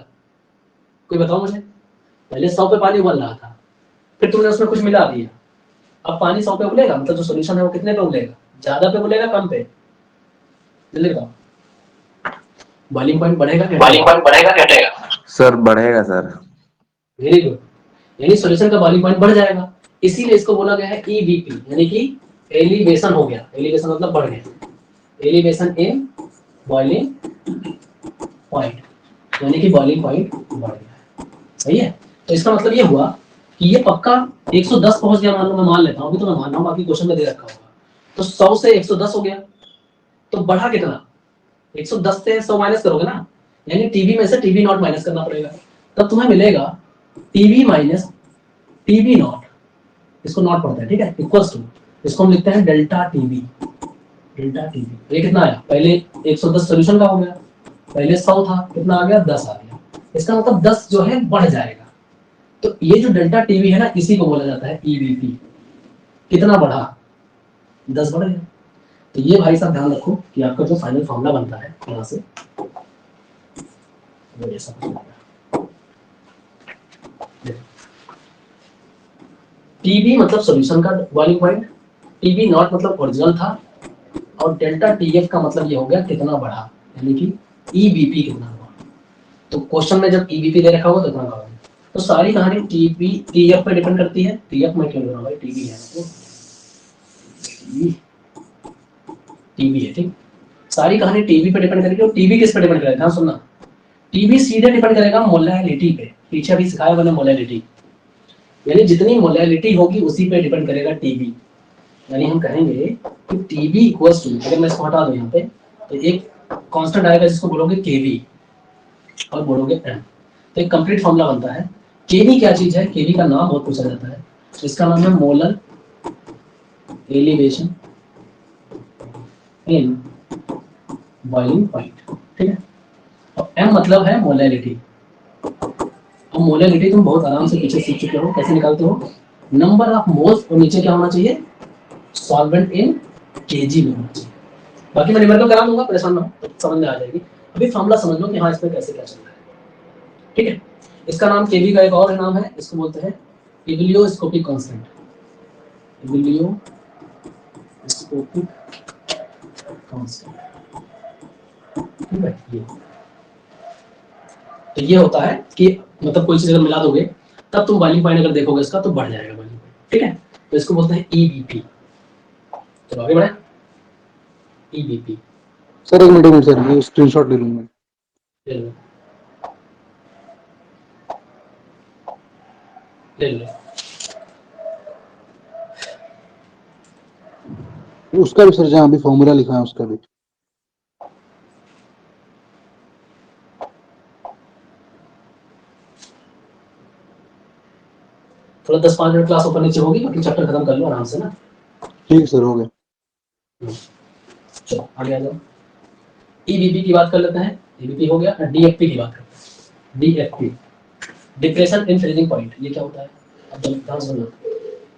कोई बताओ मुझे। पहले 100 पे पानी उबल रहा था, फिर तुमने उसमें कुछ मिला दिया, अब पानी 100 पे उबलेगा, मतलब जो सॉल्यूशन है वो कितने पे उबलेगा, ज्यादा पे उबलेगा कम पे, जल्दी बताओ। बॉइलिंग पॉइंट बढ़ेगा घटेगा, सर बढ़ेगा सर। वेरी गुड, यानी सॉल्यूशन का बॉइलिंग पॉइंट बढ़ जाएगा। इसीलिए इसको बोला गया है ईबीपी, यानी कि एलिवेशन हो गया, एलिवेशन मतलब बढ़ गया, एलिवेशन इन बॉइलिंग पॉइंट, यानी कि बॉइलिंग पॉइंट बढ़ गया। सही है, तो इसका मतलब ये हुआ कि ये पक्का 110 पहुंच गया, मान लो, मैं मान लेता हूँ, अभी तो मैं मान रहा हूँ, बाकी क्वेश्चन में दे रखा होगा। तो 100 से 110 हो गया, तो बढ़ा कितना, 110 से 100 माइनस करोगे ना, यानी टीबी में से टीबी नॉट माइनस करना पड़ेगा, तब तुम्हें मिलेगा टीबी माइनस टीबी नॉट, इसको नॉट पड़ता है, ठीक है, इक्वल्स टू, इसको हम लिखते हैं डेल्टा टीबी, डेल्टा टीबी। ये कितना आया, पहले 110 सॉल्यूशन का हो गया, पहले 100 था, कितना आ गया, 10 आ गया, इसका मतलब 10 जो है बढ़ जाएगा। तो ये जो डेल्टा टीवी है ना, इसी को बोला जाता है ईबीपी। कितना बढ़ा, 10 बढ़ गया। तो ये भाई साहब ध्यान रखो कि आपका जो फाइनल फॉर्मूला बनता है यहाँ से वो ऐसा कुछ बनेगा। टीबी मतलब सॉल्यूशन का बॉइलिंग पॉइंट, टीबी नॉट मतलब ओरिजिनल था, और डेल्टा टीएफ का मतलब ये हो गया कितना बढ़ा, यानी कि ईबीपी कितना हुआ। तो क्वेश्चन में जब ईबीपी दे रखा होगा तो कितना कहोगे। तो सारी कहानी टीबी टीएफ पे डिपेंड करती है, टीएफ में क्यों ले रहा हूं भाई, टीबी है तो टीबी है, ठीक। सारी कहानी टीबी पे डिपेंड करेगी, और टीबी किस पे डिपेंड करेगा, ध्यान सुनना, टीबी सीधे डिपेंड करेगा मोलैलिटी पे, पीछे अभी सिखाया मैंने मोलैलिटी, यानी जितनी मोलैलिटी होगी उसी पे डिपेंड करेगा टीबी। यानी हम कहेंगे कि टीबी इक्वल्स टू, अगर मैं इसको हटा दूं यहाँ पे, तो एक कांस्टेंट आएगा जिसको बोलोगे केवी और बोलोगे एम, तो एक कंप्लीट फॉर्मूला बनता है। केवी क्या चीज है, केवी का नाम बहुत पूछा जाता है, इसका नाम है molar elevation in boiling point, ठीक है। और एम मतलब है मोलैलिटी। अब मोलैलिटी तुम बहुत आराम से पीछे सीख चुके हो, कैसे निकालते हो, नंबर ऑफ मोल्स, और नीचे क्या होना चाहिए, सॉल्वेंट इन केजी में होना चाहिए। बाकी मैं न्यूमेरिकल करा दूंगा, परेशान ना हो, समझ में आ जाएगी। अभी फॉर्मूला समझ लो कि हाँ इसमें कैसे क्या चल रहा है, ठीक है। इसका नाम केवी का एक और नाम है, इसको बोलते हैं इबिलियोस्कोपिक कांस्टेंट, इबिलियोस्कोपिक कांस्टेंट, ठीक है। ये तो ये होता है कि मतलब कोई चीज अगर मिला दोगे तब तुम बॉइलिंग पॉइंट अगर देखोगे इसका तो बढ़ जाएगा बॉइलिंग पॉइंट, ठीक है। तो इसको बोलते हैं ईबीपी। चलो आगे बढ़े, ईबीपी सर एक मिनट सर, ये स्क्रीनशॉट ले लूंगा। ले लो, ले लो। उसका भी सर जहाँ अभी फॉर्मूला लिखा है उसका भी। थोड़ा 10-5 मिनट क्लास ऊपर नीचे होगी, बाकी चैप्टर खत्म कर लो आराम से ना। ठीक सर, हो गया। चलो आगे आ जाओ, ईबीपी की बात कर लेते हैं, ईबीपी हो गया। डीएफपी की बात करते हैं, DFP depression in freezing point, ये क्या होता है, अब ध्यान सुनना।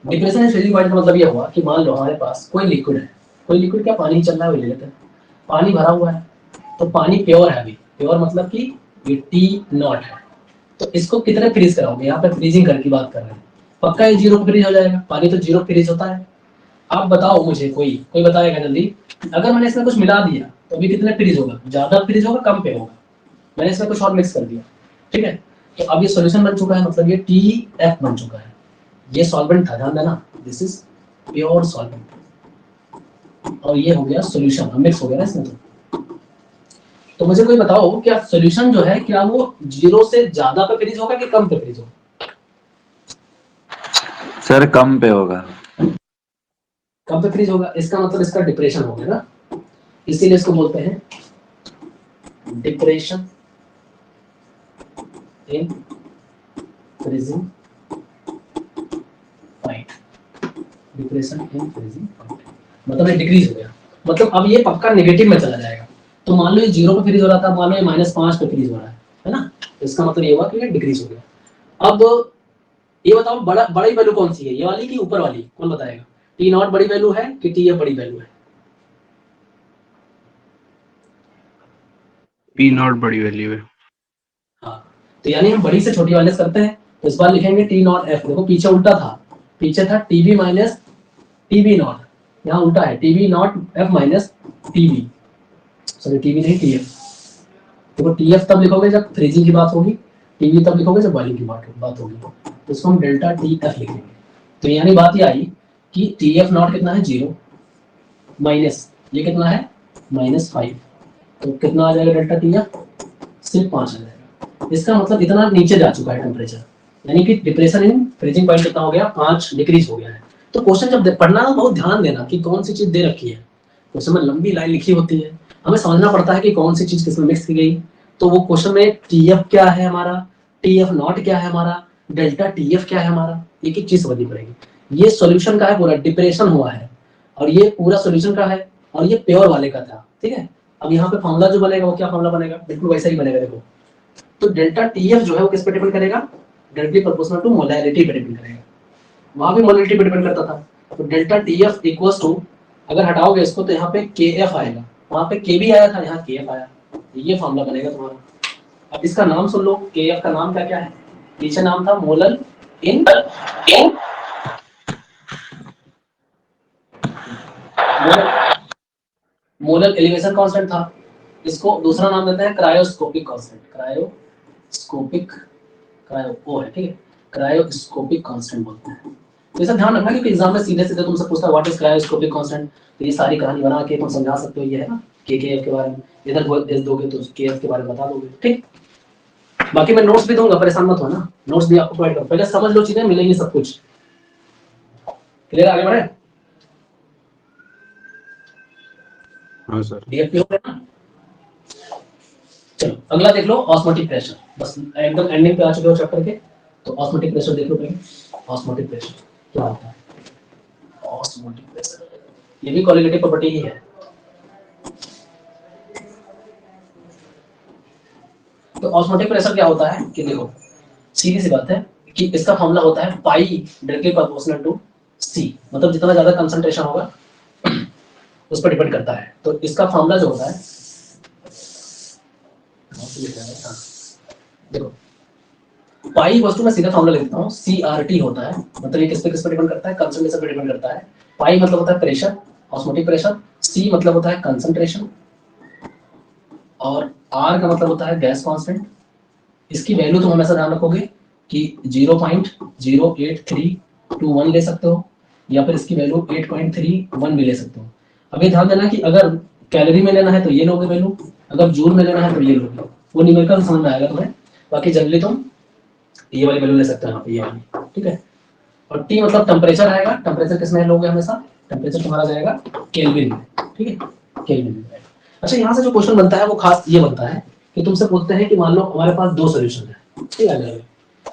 डिप्रेशन इन फ्रीजिंग पॉइंट का मतलब ये हुआ कि मान लो हमारे पास कोई लिक्विड है, कोई लिक्विड क्या, पानी चल रहा है, वो ले लेते हैं, पानी भरा हुआ है, तो पानी प्योर है, अभी प्योर मतलब कि ये टी नॉट है, तो इसको कितने फ्रीज कराओगे, यहाँ पे फ्रीजिंग करके बात कर रहे हैं, पक्का ये 0 फ्रीज हो जाएगा, पानी तो 0 फ्रीज होता है। आप बताओ मुझे, कोई बताएगा जल्दी, अगर मैंने इसमें कुछ मिला दिया तो अभी कितने फ्रीज होगा, ज्यादा फ्रीज होगा कम पे होगा, मैंने इसमें कुछ और मिक्स कर दिया, ठीक है। तो अब ये सॉल्यूशन बन चुका है, मतलब ये TF बन चुका है, ये सॉल्वेंट था, ध्यान देना, दिस इज प्योर सॉल्वेंट, और ये हो गया सॉल्यूशन, मिक्स हो गया ना इसमें। तो मुझे कोई बताओ, क्या सॉल्यूशन जो है क्या वो 0 से ज्यादा पे फ्रीज होगा कि कम पे फ्रीज होगा, सर कम पे होगा। कम पे फ्रीज होगा, इसका मतलब इसका डिप्रेशन हो गया ना, इसीलिए इसको बोलते हैं depression in freezing point, depression in freezing point मतलब ये डिक्रीज हो गया, मतलब अब ये पक्का नेगेटिव में चला जाएगा। तो मान लो ये 0 पे फ्रीज हो रहा था, मान लो ये -5 पे फ्रीज हो रहा है ना, तो इसका मतलब ये हुआ कि ये डिक्रीज हो गया। अब ये बताओ बड़ी वैल्यू कौन सी है, ये वाली कि ऊपर वाली, कौन बताएगा, टी नॉट बड़ी वैल्यू है कि टीएफ बड़ी वैल्यू है, पी नॉट बड़ी वैल्यू है। हाँ, तो यानी हम बड़ी से छोटी माइनस करते हैं, तो इस बार लिखेंगे टी नॉट एफ, देखो पीछे उल्टा था, पीछे था टीबी माइनस टीबी नॉट, यहाँ उल्टा है TB naught F minus TB, sorry TB नहीं टीएफ। देखो टीएफ तब लिखोगे जब फ्रीजिंग की बात होगी, टीबी तब लिखोगे जब बॉइलिंग की बात होगी, तो इसको हम डेल्टा टीएफ लिखेंगे, तो यानी बात ये आई कि TF नॉट कितना है 0 माइनस ये कितना है -5, तो कितना आ जाएगा डेल्टा TF सिर्फ 5 आ जाएगा। इसका मतलब इतना नीचे जा चुका है टेम्परेचर, यानी कि डिप्रेशन इन फ्रीजिंग पॉइंट कितना हो गया 5 डिक्रीज हो गया है। तो क्वेश्चन जब पढ़ना ना बहुत ध्यान देना कि कौन सी चीज दे रखी है, क्वेश्चन में लंबी लाइन लिखी होती है, हमें समझना पड़ता है कि कौन सी चीज किसमें मिक्स की गई। तो वो क्वेश्चन में TF क्या है हमारा, TF नॉट क्या है हमारा, डेल्टा TF क्या है हमारा, एक एक चीज समझनी पड़ेगी। ये सॉल्यूशन का है, पूरा डिप्रेशन हुआ है, और ये पूरा सॉल्यूशन का है, और ये प्योर वाले का था, ठीक है। अब यहाँ पे फॉर्मूला जो बनेगा वो क्या फॉर्मूला बनेगा, बिल्कुल वैसा ही बनेगा। देखो तो डेल्टा TF जो है वो किस पे डिपेंड करेगा, डायरेक्टली प्रोपोर्शनल टू मोलैरिटी पे डिपेंड करेगा। वहां भी मोलैरिटी पे डिपेंड करता था, तो डेल्टा TF इक्वल्स टू, अगर हटाओगे इसको तो यहाँ पे KF आएगा, वहां पे K भी आया था, यहाँ KF आया, ये फॉर्मूला बनेगा तुम्हारा। अब इसका नाम सुन लो, KF का नाम क्या क्या है, पीछे नाम था मोलर इन मोलर एलिवेशन कांस्टेंट था, इसको दूसरा नाम देते हैं क्रायोस्कोपिक कांस्टेंट, क्रायोस्कोपिक क्रायो वो है, ठीक है, क्रायोस्कोपिक कांस्टेंट बोलते हैं। तो ऐसा ध्यान रखना क्योंकि एग्जाम में सीधे सीधे तुमसे पूछता है व्हाट इज क्रायोस्कोपिक कांस्टेंट, तो ये सारी कहानी बना के तुम समझा सकते हो, ये है ना KF के बारे में, इधर भेज दोगे तो KF के बारे में बता दोगे, ठीक। बाकी मैं नोट्स भी दूंगा, परेशान मत हो ना, नोट्स भी आपको प्रोवाइड करूँ, पहले समझ लो चीजें, मिलेंगी सब कुछ क्लियर। आगे बढ़े, हाँ सर। DFP हो गया ना। चलो अगला देख लो ऑस्मोटिक प्रेशर, बस एकदम एंडिंग पे आ चुके हो चैप्टर के, तो ऑस्मोटिक प्रेशर देख लो पहले। ऑस्मोटिक प्रेशर क्या होता है, ऑस्मोटिक प्रेशर ये भी क्वालिटेटिव प्रॉपर्टी ही है। तो ऑस्मोटिक प्रेशर क्या होता है कि देखो सीधी सी बात है कि इसका फॉर्मूला होता है पाई डायरेक्टली प्रोपोर्शनल टू C, मतलब जितना ज्यादा कंसंट्रेशन होगा उस पर डिपेंड करता है। तो इसका फॉर्मूला जो होता है, देखो पाई वस्तु में सीधा फॉर्मूला लिखता हूँ, CRT होता है, मतलब ये किस पे डिपेंड करता है, कंसंट्रेशन पे डिपेंड करता है। पाई मतलब होता है प्रेशर, ऑस्मोटिक प्रेशर, C मतलब होता है कंसंट्रेशन, और R का मतलब होता है गैस कांस्टेंट। इसकी वैल्यू तुम हमेशा ध्यान रखोगे कि 0.08321 ले सकते हो, या फिर इसकी वैल्यू 8.31 भी ले सकते हो। अब ये ध्यान देना कि अगर कैलोरी में लेना है तो ये लोगे वैल्यू, अगर जूल में लेना है तो ये लोगे, वो न्यूमेरिकल समझ में आएगा तुम्हें। बाकी जनरली तुम ये वाली वैल्यू ले सकते हो यहाँ पे, ये वाली, ठीक है। और T मतलब टेम्परेचर आएगा, टेम्परेचर किस में लोगे हमेशा, टेम्परेचर तुम्हारा जाएगा केल्विन में, ठीक है, केल्विन में। अच्छा यहाँ से जो क्वेश्चन बनता है वो खास ये बनता है कि तुमसे पूछते हैं कि मान लो हमारे पास दो सॉल्यूशन है, ठीक है,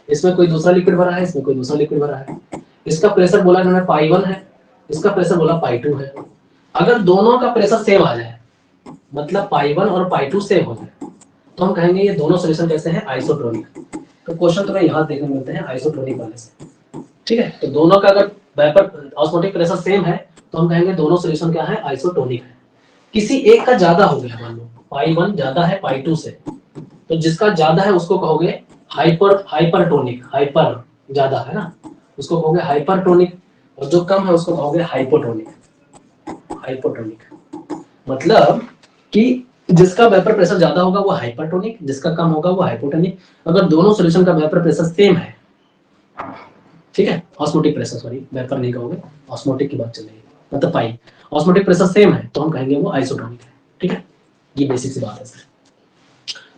इसमें कोई दूसरा लिक्विड भरा है, इसमें कोई दूसरा लिक्विड भरा है, इसका प्रेशर बोला इन्होंने पाई1 है, इसका प्रेशर बोला पाई2 है। अगर दोनों का प्रेशर सेम आ जाए, मतलब पाई1 और पाई2 सेम हो जाए, तो हम कहेंगे ये दोनों सॉल्यूशन कैसे हैं, आइसोटोनिक। तो क्वेश्चन तुम्हें यहाँ देखने मिलते हैं आइसोटोनिक वाले से, ठीक है। तो दोनों का अगर वेपर ऑस्मोटिक प्रेशर सेम है तो हम कहेंगे दोनों सॉल्यूशन क्या है, आइसोटोनिक है। किसी एक का ज्यादा हो गया, मान लो पाई1 ज्यादा है पाई2 से, तो जिसका ज्यादा है उसको कहोगे हाइपरटोनिक, हाइपर ज्यादा है ना उसको कहोगे हाइपरटोनिक, और जो कम है उसको कहोगे हाइपोटोनिक। हाइपोटोनिक मतलब कि जिसका वेपर प्रेशर ज्यादा होगा वो हाइपरटोनिक, जिसका कम होगा वो हाइपोटोनिक। अगर दोनों सॉल्यूशन का वेपर प्रेशर सेम है, ठीक है, ऑस्मोटिक प्रेशर, सॉरी वेपर नहीं कहोगे, ऑस्मोटिक की बात चलेगी, मतलब पाई, ऑस्मोटिक प्रेशर सेम है तो हम कहेंगे वो आइसोटोनिक है, ठीक है। ये बेसिक सी बात है सर।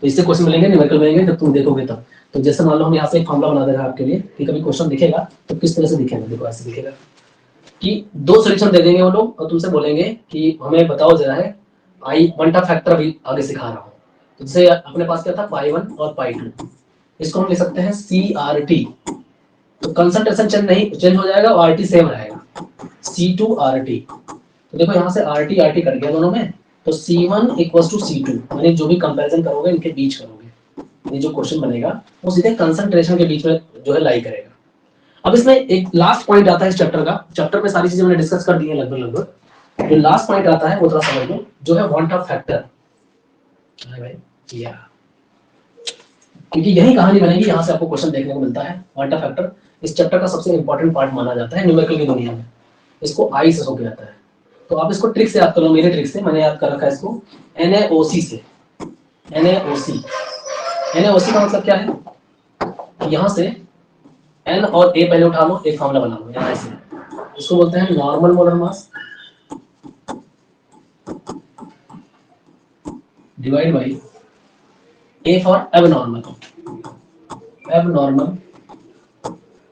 तो इससे क्वेश्चन मिलेंगे, न्यूमेरिकल मिलेंगे, जब तुम देखोगे तब। तो जैसे मान लो हम यहाँ से एक फॉर्मूला बना दे रहे हैं आपके लिए कि कभी क्वेश्चन दिखेगा तो किस तरह से दिखेगा, देखो ऐसे दिखेगा कि दो सॉल्यूशन दे देंगे वो लोग और तुमसे बोलेंगे कि हमें बताओ जरा है आई वन का फैक्टर अभी आगे सिखा रहा हूँ। तो जैसे अपने पास क्या था पाई1 और पाई2, इसको हम ले सकते हैं CRT, तो कंसंट्रेशन चेंज हो जाएगा और RT सेम रहेगा, C2RT। तो देखो यहाँ से RT RT कट गया दोनों में, तो C1 इक्वल्स टू C2, यानी जो भी कंपैरिजन करोगे इनके बीच करोगे, ये जो क्वेश्चन बनेगा वो सीधे कंसंट्रेशन के बीच में जो है लाई करेगा। अब इसमें एक लास्ट पॉइंट आता है इस चैप्टर का, चैप्टर में सारी चीजें मैंने डिस्कस कर दी है लगभग, जो लास्ट पॉइंट आता है वो थोड़ा समझ लो, जो है वांट ऑफ फैक्टर। भाई या क्योंकि यही कहानी बनेगी, यहाँ से आपको क्वेश्चन देखने को मिलता है। वांट ऑफ फैक्टर इस चैप्टर का सबसे इंपॉर्टेंट पार्ट माना जाता है न्यूमेरिकल की दुनिया में, इसको आई से होके आता है। तो आप इसको ट्रिक से याद कर लो, मेरे ट्रिक से मैंने याद कर रखा है इसको NaOC से। NaOC का मतलब क्या है, यहाँ से एन और ए पहले उठा लो, एक फॉर्मूला बना लो यहाँ ऐसे, इसको बोलते हैं normal molar mass divide by A for abnormal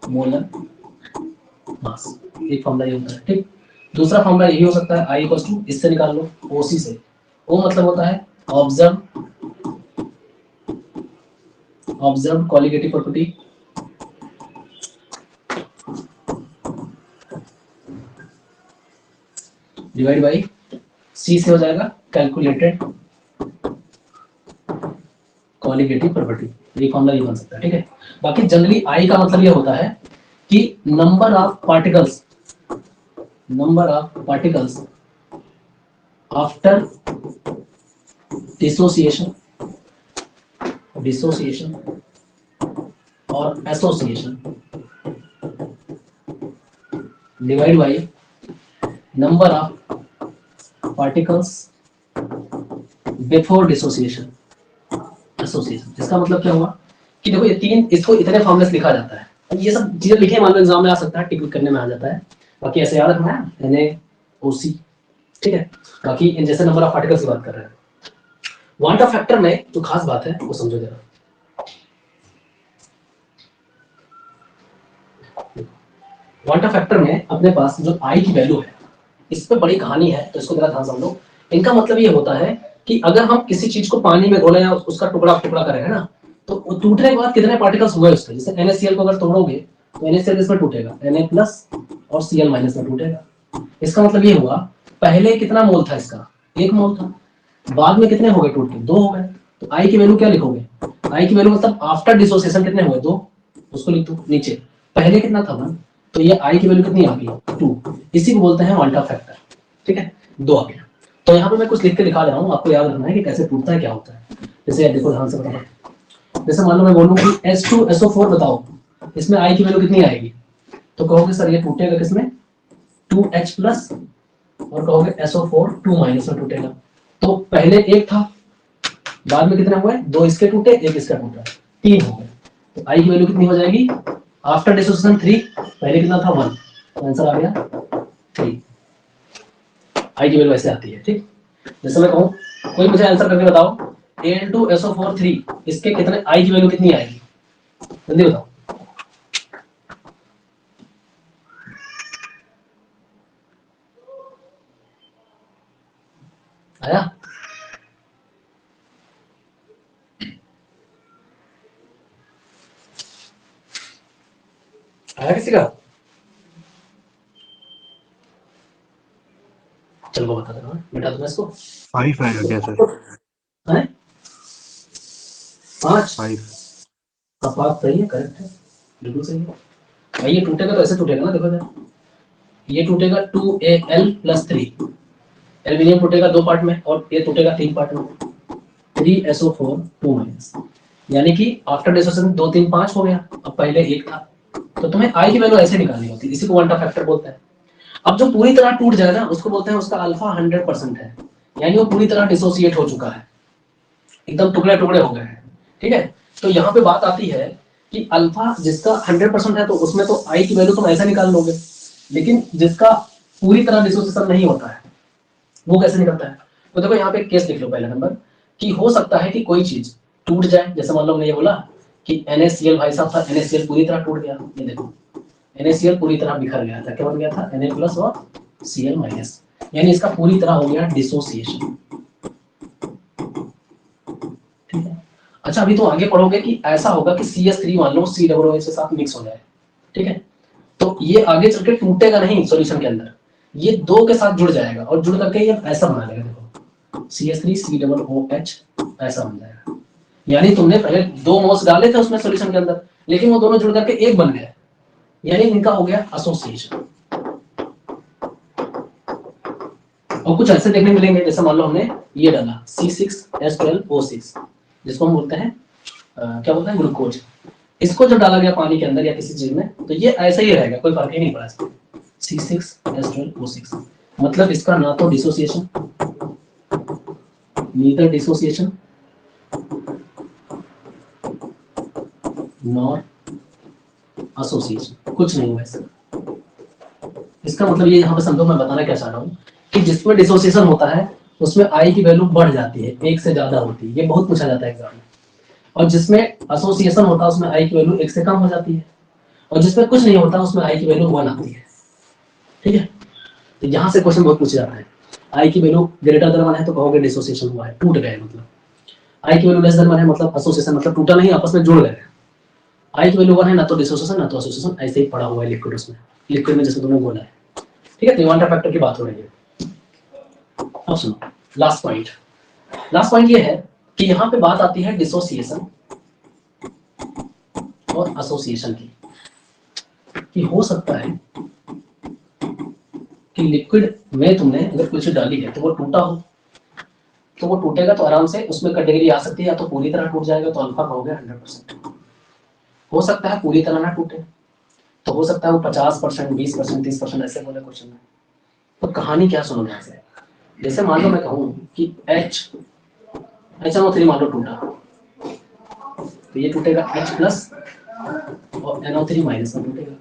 molar mass, एक फॉर्मूला ये होता है। ठीक, दूसरा फॉर्मूला यही हो सकता है आई इक्वल्स टू, इससे निकाल लो ओसी से, ओ मतलब होता है observe qualitative property divide by C से हो जाएगा कैलकुलेटेड क्वालिटेटिव प्रॉपर्टी, ये फॉर्मूला ये बन सकता है। ठीक है, बाकी जनरली आई का मतलब ये होता है कि number of particles after dissociation और association divide by number of particles before dissociation association. इसका मतलब क्या हुआ कि देखो ये तीन, इसको इतने फॉर्मूले से लिखा जाता है। अब ये सब चीजें लिखे मान लो एग्जाम में आ सकता है, टिक करने में आ जाता है, बाकी ऐसे याद रखना है NaOC। ठीक है, बाकी इन जैसे नंबर ऑफ पार्टिकल्स की बात कर रहे हैं। क्वांटम फैक्टर में जो खास बात है वो समझो जरा। क्वांटम फैक्टर में अपने पास जो आई की वैल्यू है, इस पे बड़ी कहानी है, तो इसको जरा ध्यान समझो। इनका मतलब ये होता है कि अगर हम किसी चीज को पानी में घोलें या उसका टुकड़ा करें, है ना, तो वो टूटने के बाद कितने पार्टिकल्स हुए उसके, जैसे NaCl को अगर तोड़ोगे तो NaCl इसमें टूटेगा, Na+ और Cl- में टूटेगा। इसका मतलब ये हुआ पहले कितना मोल था इसका, 1 मोल था, बाद में कितने हो गए टूट के, 2 हो गए। तो आई की वैल्यू क्या लिखोगे, आई की वैल्यू मतलब आफ्टर डिसोसिएशन कितने हुए, 2, उसको लिख दो नीचे। पहले कितना था 1, तो ये आई की वैल्यू कितनी आ गई, 2। इसी को बोलते हैं क्वांटम फैक्टर। ठीक है, 2 आ गया। तो यहाँ पे मैं कुछ लिख के दिखा रहा हूँ, आपको याद रखना है कि कैसे टूटता है, क्या होता है। जैसे देखो ध्यान से बताओ, जैसे मान लो मैं बोलूँ कि H2SO4 बताओ, इसमें आई की वैल्यू कितनी आएगी, तो कहोगे सर ये टूटेगा किसमें, 2H+ और कहोगे SO4 2- में टूटेगा। तो पहले 1 था, बाद में कितने हुए, 2 इसके टूटे, 1 इसका टूटा, 3 हो गए। तो आई की वैल्यू कितनी हो जाएगी आफ्टर डिसोसिएशन 3, पहले कितना था 1, तो आंसर आ गया 3। आई की वैल्यू ऐसे आती है। ठीक, जैसे मैं कहूँ कोई मुझे आंसर करके बताओ Al2SO4 3, इसके कितने आई की वैल्यू कितनी आएगी, जल्दी बताओ। आया, आया किसी का, चलो बता दो, बेटा तुम्हें इसको 5 आएगा क्या सर? है 5, 5। अब बात सही है, करेक्ट है, बिल्कुल सही है भाई। ये टूटेगा तो ऐसे टूटेगा ना, देखो जरा, ये टूटेगा 2Al+3, एल्यूमिनियम टूटेगा 2 पार्ट में और ये टूटेगा 3 पार्ट में, 3SO4 2-, यानी कि आफ्टर डिसोसिएशन 2 3 5 हो गया, अब पहले 1 था। तो तुम्हें आई की वैल्यू ऐसे निकालनी होती है, इसी को क्वांटम फैक्टर बोलते हैं। अब जो पूरी तरह टूट जाए ना, उसको बोलते हैं उसका अल्फा 100% है, यानी वो पूरी तरह डिसोसिएट हो चुका है, एकदम टुकड़े टुकड़े हो गए हैं। ठीक है, तो यहाँ पे बात आती है कि अल्फा जिसका 100% है, तो उसमें तो आई की वैल्यू तुम ऐसे निकाल लोगे, लेकिन जिसका पूरी तरह डिसोसिएशन नहीं होता है वो कैसे निकलता है। तो देखो यहाँ पे एक केस लिख लो, पहला नंबर, कि हो सकता है कि कोई चीज टूट जाए, जैसे मान लो मैंने ये बोला कि NaCl भाई साहब था, NaCl पूरी तरह टूट गया, ये देखो NaCl पूरी तरह बिखर गया था, क्या बन गया था, Na+ और Cl-, यानी इसका पूरी तरह हो गया डिसोसिएशन। ठीक है, अच्छा अभी तो आगे पढ़ोगे कि ऐसा होगा कि CH3 मान लो COOH के साथ मिक्स हो जाए। ठीक है, तो ये आगे चल के टूटेगा नहीं सॉल्यूशन के अंदर, ये 2 के साथ जुड़ जाएगा और जुड़ करके ये ऐसा बना लेगा, देखो CH3 COOH ऐसा बन जाएगा। यानी तुमने पहले 2 मोल्स डाले थे उसमें सॉल्यूशन के अंदर, लेकिन वो दोनों जुड़ करके एक बन गए, यानी इनका हो गया एसोसिएशन। और कुछ ऐसे देखने मिलेंगे, जैसे मान लो हमने ये डाला C6H12O6, जिसको हम बोलते हैं क्या बोलते हैं, ग्लूकोज। इसको जब डाला गया पानी के अंदर या किसी चीज में, तो ये ऐसा ही रहेगा, कोई फर्क ही नहीं पड़ा इसमें, C6H12O6। मतलब इसका ना तो dissociation, neither dissociation nor association, कुछ नहीं हुआ इसका मतलब ये यहाँ पे समझो, मैं बताना क्या चाह रहा हूँ कि जिसमें डिसोसिएशन होता है उसमें आई की वैल्यू बढ़ जाती है, एक से ज्यादा होती है, ये बहुत पूछा जाता है एग्जाम में। और जिसमें एसोसिएशन होता है उसमें आई की वैल्यू एक से कम हो जाती है, और जिसमें कुछ नहीं होता उसमें आई की वैल्यू 1 आती है। ठीक है, तो यहाँ से क्वेश्चन बहुत पूछा जाता है, आई की वैल्यू ग्रेटर देन 1 है तो कहोगे डिसोसिएशन हुआ है, टूट गए, मतलब आई की वैल्यू लेस देन 1 है मतलब एसोसिएशन, मतलब टूटा नहीं, आपस में जुड़ गए। आई की वैल्यू 1 है ना तो डिसोसिएशन ना तो एसोसिएशन, ऐसे ही पड़ा हुआ है लिक्विड उसमें, लिक्विड में जैसे तुमने बोला है। ठीक है, तो क्वांटम फैक्टर की बात हो रही है। अब सुनो लास्ट पॉइंट ये है कि यहाँ पे बात आती है डिसोसिएशन और एसोसिएशन की, कि हो सकता है कि लिक्विड में तुमने अगर कुछ डाली है तो वो टूटा हो, तो वो टूटेगा तो आराम से उसमें कैटेगरी आ सकती है, या तो पूरी तरह टूट जाएगा तो अल्फा कहोगे 100%, हो सकता है पूरी तरह ना टूटे, तो हो सकता है वो 50%, 20%, 30% ऐसे बोले क्वेश्चन में। तो कहानी क्या सुनो यहाँ से, जैसे मान लो मैं कहूँ कि HNO3 मान लो टूटा, तो ये टूटेगा H प्लस और NO3 माइनस में टूटेगा।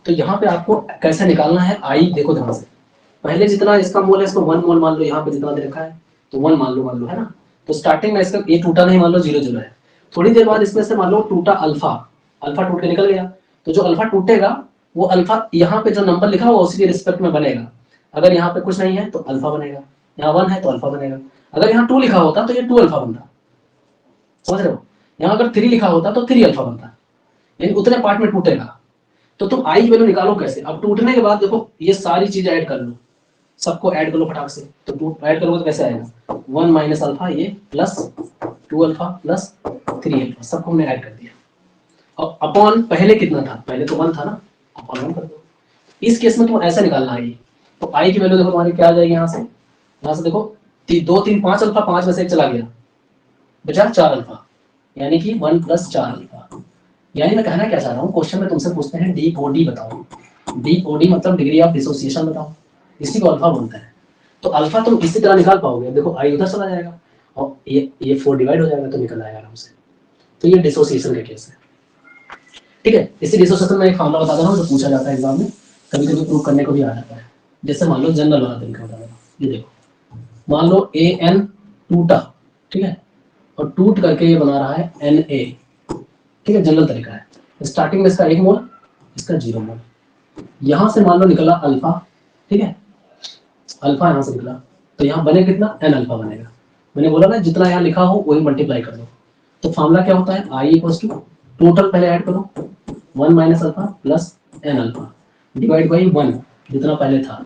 तो यहाँ पे आपको कैसे निकालना है आई, देखो ध्यान से, पहले जितना इसका मोल है इसको 1 मोल मान लो, यहाँ पे जितना दे रखा है तो 1 मान लो है ना। तो स्टार्टिंग में इसका ये टूटा नहीं, मान लो 0 है, थोड़ी देर बाद इसमें से मान लो टूटा अल्फा टूट के निकल गया, तो जो अल्फा टूटेगा वो अल्फा यहाँ पे जो नंबर लिखा हुआ उसी के रिस्पेक्ट में बनेगा। अगर यहाँ पे कुछ नहीं है तो अल्फा बनेगा, यहाँ 1 है तो अल्फा बनेगा, अगर यहाँ 2 लिखा होता तो ये 2 अल्फा बनता, समझ रहे हो। यहाँ अगर 3 लिखा होता तो 3 अल्फा बनता, यानी उतने पार्ट में टूटेगा। तो तुम आई की वैल्यू निकालो कैसे, अब टूटने के बाद देखो ये सारी चीजें ऐड कर लो, सबको ऐड कर लो फटाक से, तो ऐड करोगे तो कैसे आएगा 1 माइनस अल्फा ये प्लस 2 अल्फा प्लस 3 अल्फा, सबको हमने ऐड कर दिया। अब अपॉन पहले कितना था, पहले तो 1 था ना, अपॉन 1 कर दो। इस केस में तुम ऐसा निकालना है, तो आई की वैल्यू देखो तुम्हारी क्या आ जाएगी, यहाँ से देखो 2 3 5 अल्फा, 5 में से 1 चला गया, बचा 4 अल्फा, यानी कि 1 प्लस 4 अल्फा। यानी मैं कहना क्या चाह रहा हूँ, क्वेश्चन में तुमसे पूछते हैं DOD बताओ, DOD मतलब डिग्री ऑफ डिसोसिएशन बताओ, इसी को अल्फा बोलते हैं। तो अल्फा तुम इसी तरह निकाल पाओगे, देखो आई उधर चला जाएगा और ये 4 डिवाइड हो जाएगा तो निकल आएगा आराम से। तो ये डिसोसिएशन का केस है। ठीक है, इसी डिसोसिएशन में एक फार्मूला बता दे रहा हूँ जो पूछा जाता है एग्जाम में, कभी कभी प्रूव करने को भी आ जाता है। जैसे मान लो जनरल वाला तरीका बता रहा, ये देखो मान लो AN टूटा, ठीक है, और टूट करके ये बना रहा है Na, ठीक है, जनरल तरीका है। स्टार्टिंग में इसका 1 मोल, इसका 0 मोल, यहां से मान लो निकला अल्फा, ठीक है, अल्फा यहां से निकला, तो यहाँ बने कितना N अल्फा बनेगा। मैंने बोला ना जितना यहाँ लिखा हो वही मल्टीप्लाई कर दो। तो फार्मूला क्या होता है, I इक्वल्स टू टोटल पहले ऐड करो 1 minus alpha plus N alpha divide by 1 जितना पहले था।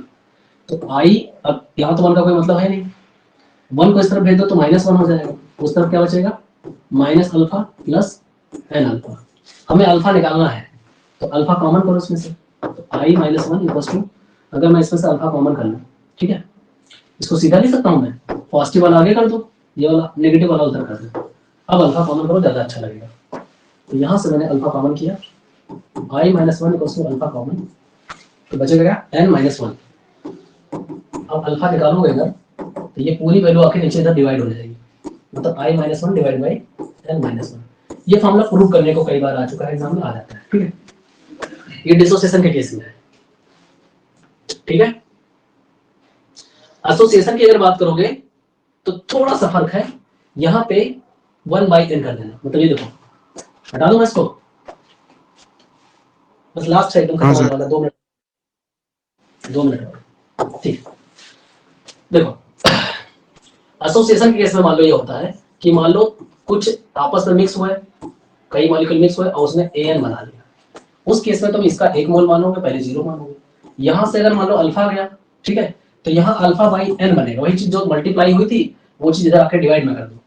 तो I, अब यहाँ तो 1 का कोई मतलब है नहीं, 1 को इस तरफ भेज दो तो -1 हो जाएगा, उस तरफ क्या बचेगा minus alpha plus N alpha. हमें अल्फा निकालना है तो अल्फा कॉमन करो इसमें से, तो I माइनस 1 इक्वल्स टू, अगर मैं इसमें से अल्फा कॉमन कर लूँ, ठीक है, इसको सीधा लिख सकता हूँ मैं, पॉजिटिव वाला आगे कर दो, ये वाला नेगेटिव वाला उधर कर दो। अब अल्फा कॉमन करो, ज्यादा अच्छा लगेगा। तो यहाँ से मैंने अल्फा कॉमन किया, I minus 1 equals to alpha common, तो बचेगा N माइनस 1। अब अल्फा निकालोगे इधर तो ये पूरी वैल्यू आके नीचे इधर डिवाइड हो जाएगी, मतलब I minus 1 divide by N minus 1। ये फॉर्मूला प्रूव करने को कई बार आ चुका है, एग्जाम में आ जाता है। ठीक है, ये डिसोसिएशन के केस में है। ठीक है, एसोसिएशन की अगर बात करोगे तो थोड़ा सा फर्क है, यहाँ पे 1/n कर देना, मतलब ये देखो, हटा दूं मैं इसको, बस लास्ट है एकदम खत्म होने वाला, 2 मिनट और, ठीक। देखो एसोसिएशन के केस में मान लो ये होता है कि मान लो कुछ आपस में मिक्स हुए, कई मॉलिक्यूल मिक्स हुए और उसने AN बना लिया, उस केस में तुम इसका 1 मोल मानोगे, पहले 0 मानोगे। यहां से अगर मान लो अल्फा गया, ठीक है, तो यहाँ अल्फा बाई n बनेगा, वही चीज जो मल्टीप्लाई हुई थी वो चीज इधर आके डिवाइड में कर दो।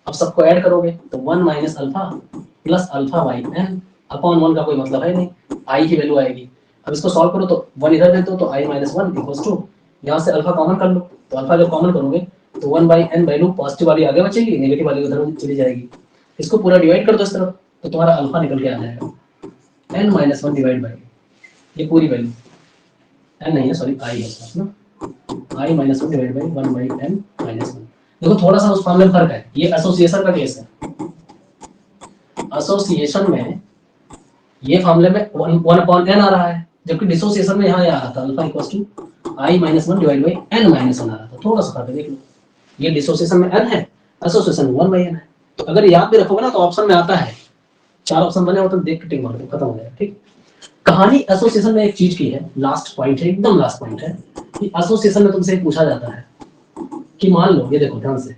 अब सबको ऐड करोगे तो 1 minus alpha plus alpha by n upon 1 का कोई मतलब है नहीं, I की वैल्यू आएगी। अब इसको सॉल्व करो तो 1 इधर दे दो तो I माइनस 1 इक्वल्स टू, यहाँ से अल्फा कॉमन कर लो, तो अल्फा जब कॉमन करोगे तो 1/n वैल्यू पॉजिटिव वाली आगे बचेगी, नेगेटिव वाली उधर चली जाएगी। इसको पूरा डिवाइड कर दो इस तरफ, तो तुम्हारा अल्फा निकल के आ जाएगा n माइनस 1 डिवाइड बाई ये पूरी वैल्यू, n नहीं है सॉरी I है ना, I minus 1 divide by 1/n minus 1। देखो थोड़ा सा उस फॉर्मूले में फर्क है, ये एसोसिएशन का केस है। एसोसिएशन में ये फॉर्मूले में 1/n आ रहा है, जबकि डिसोसिएशन में यहाँ आ रहा था alpha equals to i minus 1 divide by n minus 1 आ रहा था। थोड़ा सा फर्क है, देख लो, ये डिसोसिएशन में n है, एसोसिएशन में 1/n है। तो अगर याद भी रखोगे ना तो ऑप्शन में आता है, 4 ऑप्शन बने हो तो देख के टिक मार दो, खत्म हो जाएगा। ठीक, कहानी एसोसिएशन में एक चीज की है, लास्ट पॉइंट है, एकदम लास्ट पॉइंट है कि एसोसिएशन में तुमसे पूछा जाता है कि मान लो, ये देखो ध्यान से,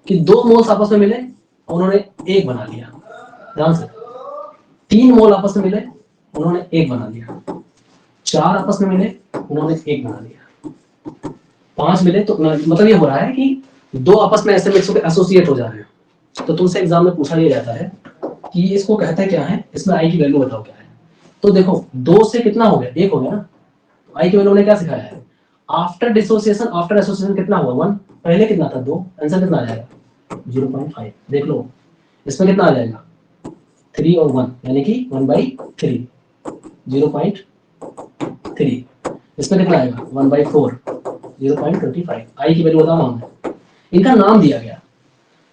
कि 2 मोल्स आपस में मिले और उन्होंने एक बना लिया, ध्यान से, 3 मोल आपस में मिले उन्होंने एक बना लिया, 4 आपस में मिले उन्होंने एक बना लिया, 5 मिले तो मतलब ये हो रहा है कि 2 आपस में ऐसे मिक्स होकर एसोसिएट हो जा रहे हैं। तो तुमसे एग्जाम में पूछा ये जाता है कि इसको कहते हैं क्या है, इसमें आई की वैल्यू बताओ क्या है। तो देखो 2 से कितना हो गया, 1 हो गया ना, तो आई की वैल्यू ने क्या सिखाया है, आफ्टर डिसोसिएशन आफ्टर एसोसिएशन कितना हुआ 1, पहले कितना था 2, आंसर कितना आ जाएगा 0.5। देख लो इसमें कितना आ जाएगा 3 और 1 यानी कि 1/3, 0.3। इसमें कितना आएगा 1/4, 0.25। आई की वैल्यू बताओ हमें। इनका नाम दिया गया,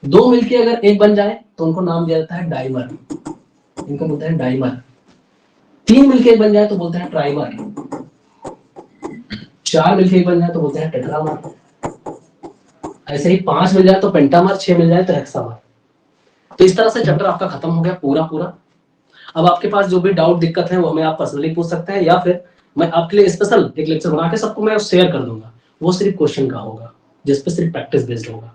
2 मिलके अगर एक बन जाए तो उनको नाम दिया जाता है डाइमर, इनको बोलते हैं डाइमर। 3 मिलके एक बन जाए तो बोलते हैं ट्राइमर, 4 मिलके एक बन जाए तो बोलते हैं टेट्रामर, ऐसे ही 5 मिल जाए तो पेंटामर, 6 मिल जाए तो हेक्सामर। तो इस तरह से चैप्टर आपका खत्म हो गया पूरा पूरा। अब आपके पास जो भी डाउट दिक्कत है वो हमें आप पर्सनली पूछ सकते हैं, या फिर मैं आपके लिए स्पेशल एक लेक्चर बना के सबको मैं शेयर कर दूंगा, वो सिर्फ क्वेश्चन का होगा जिसपे सिर्फ प्रैक्टिस बेस्ड होगा।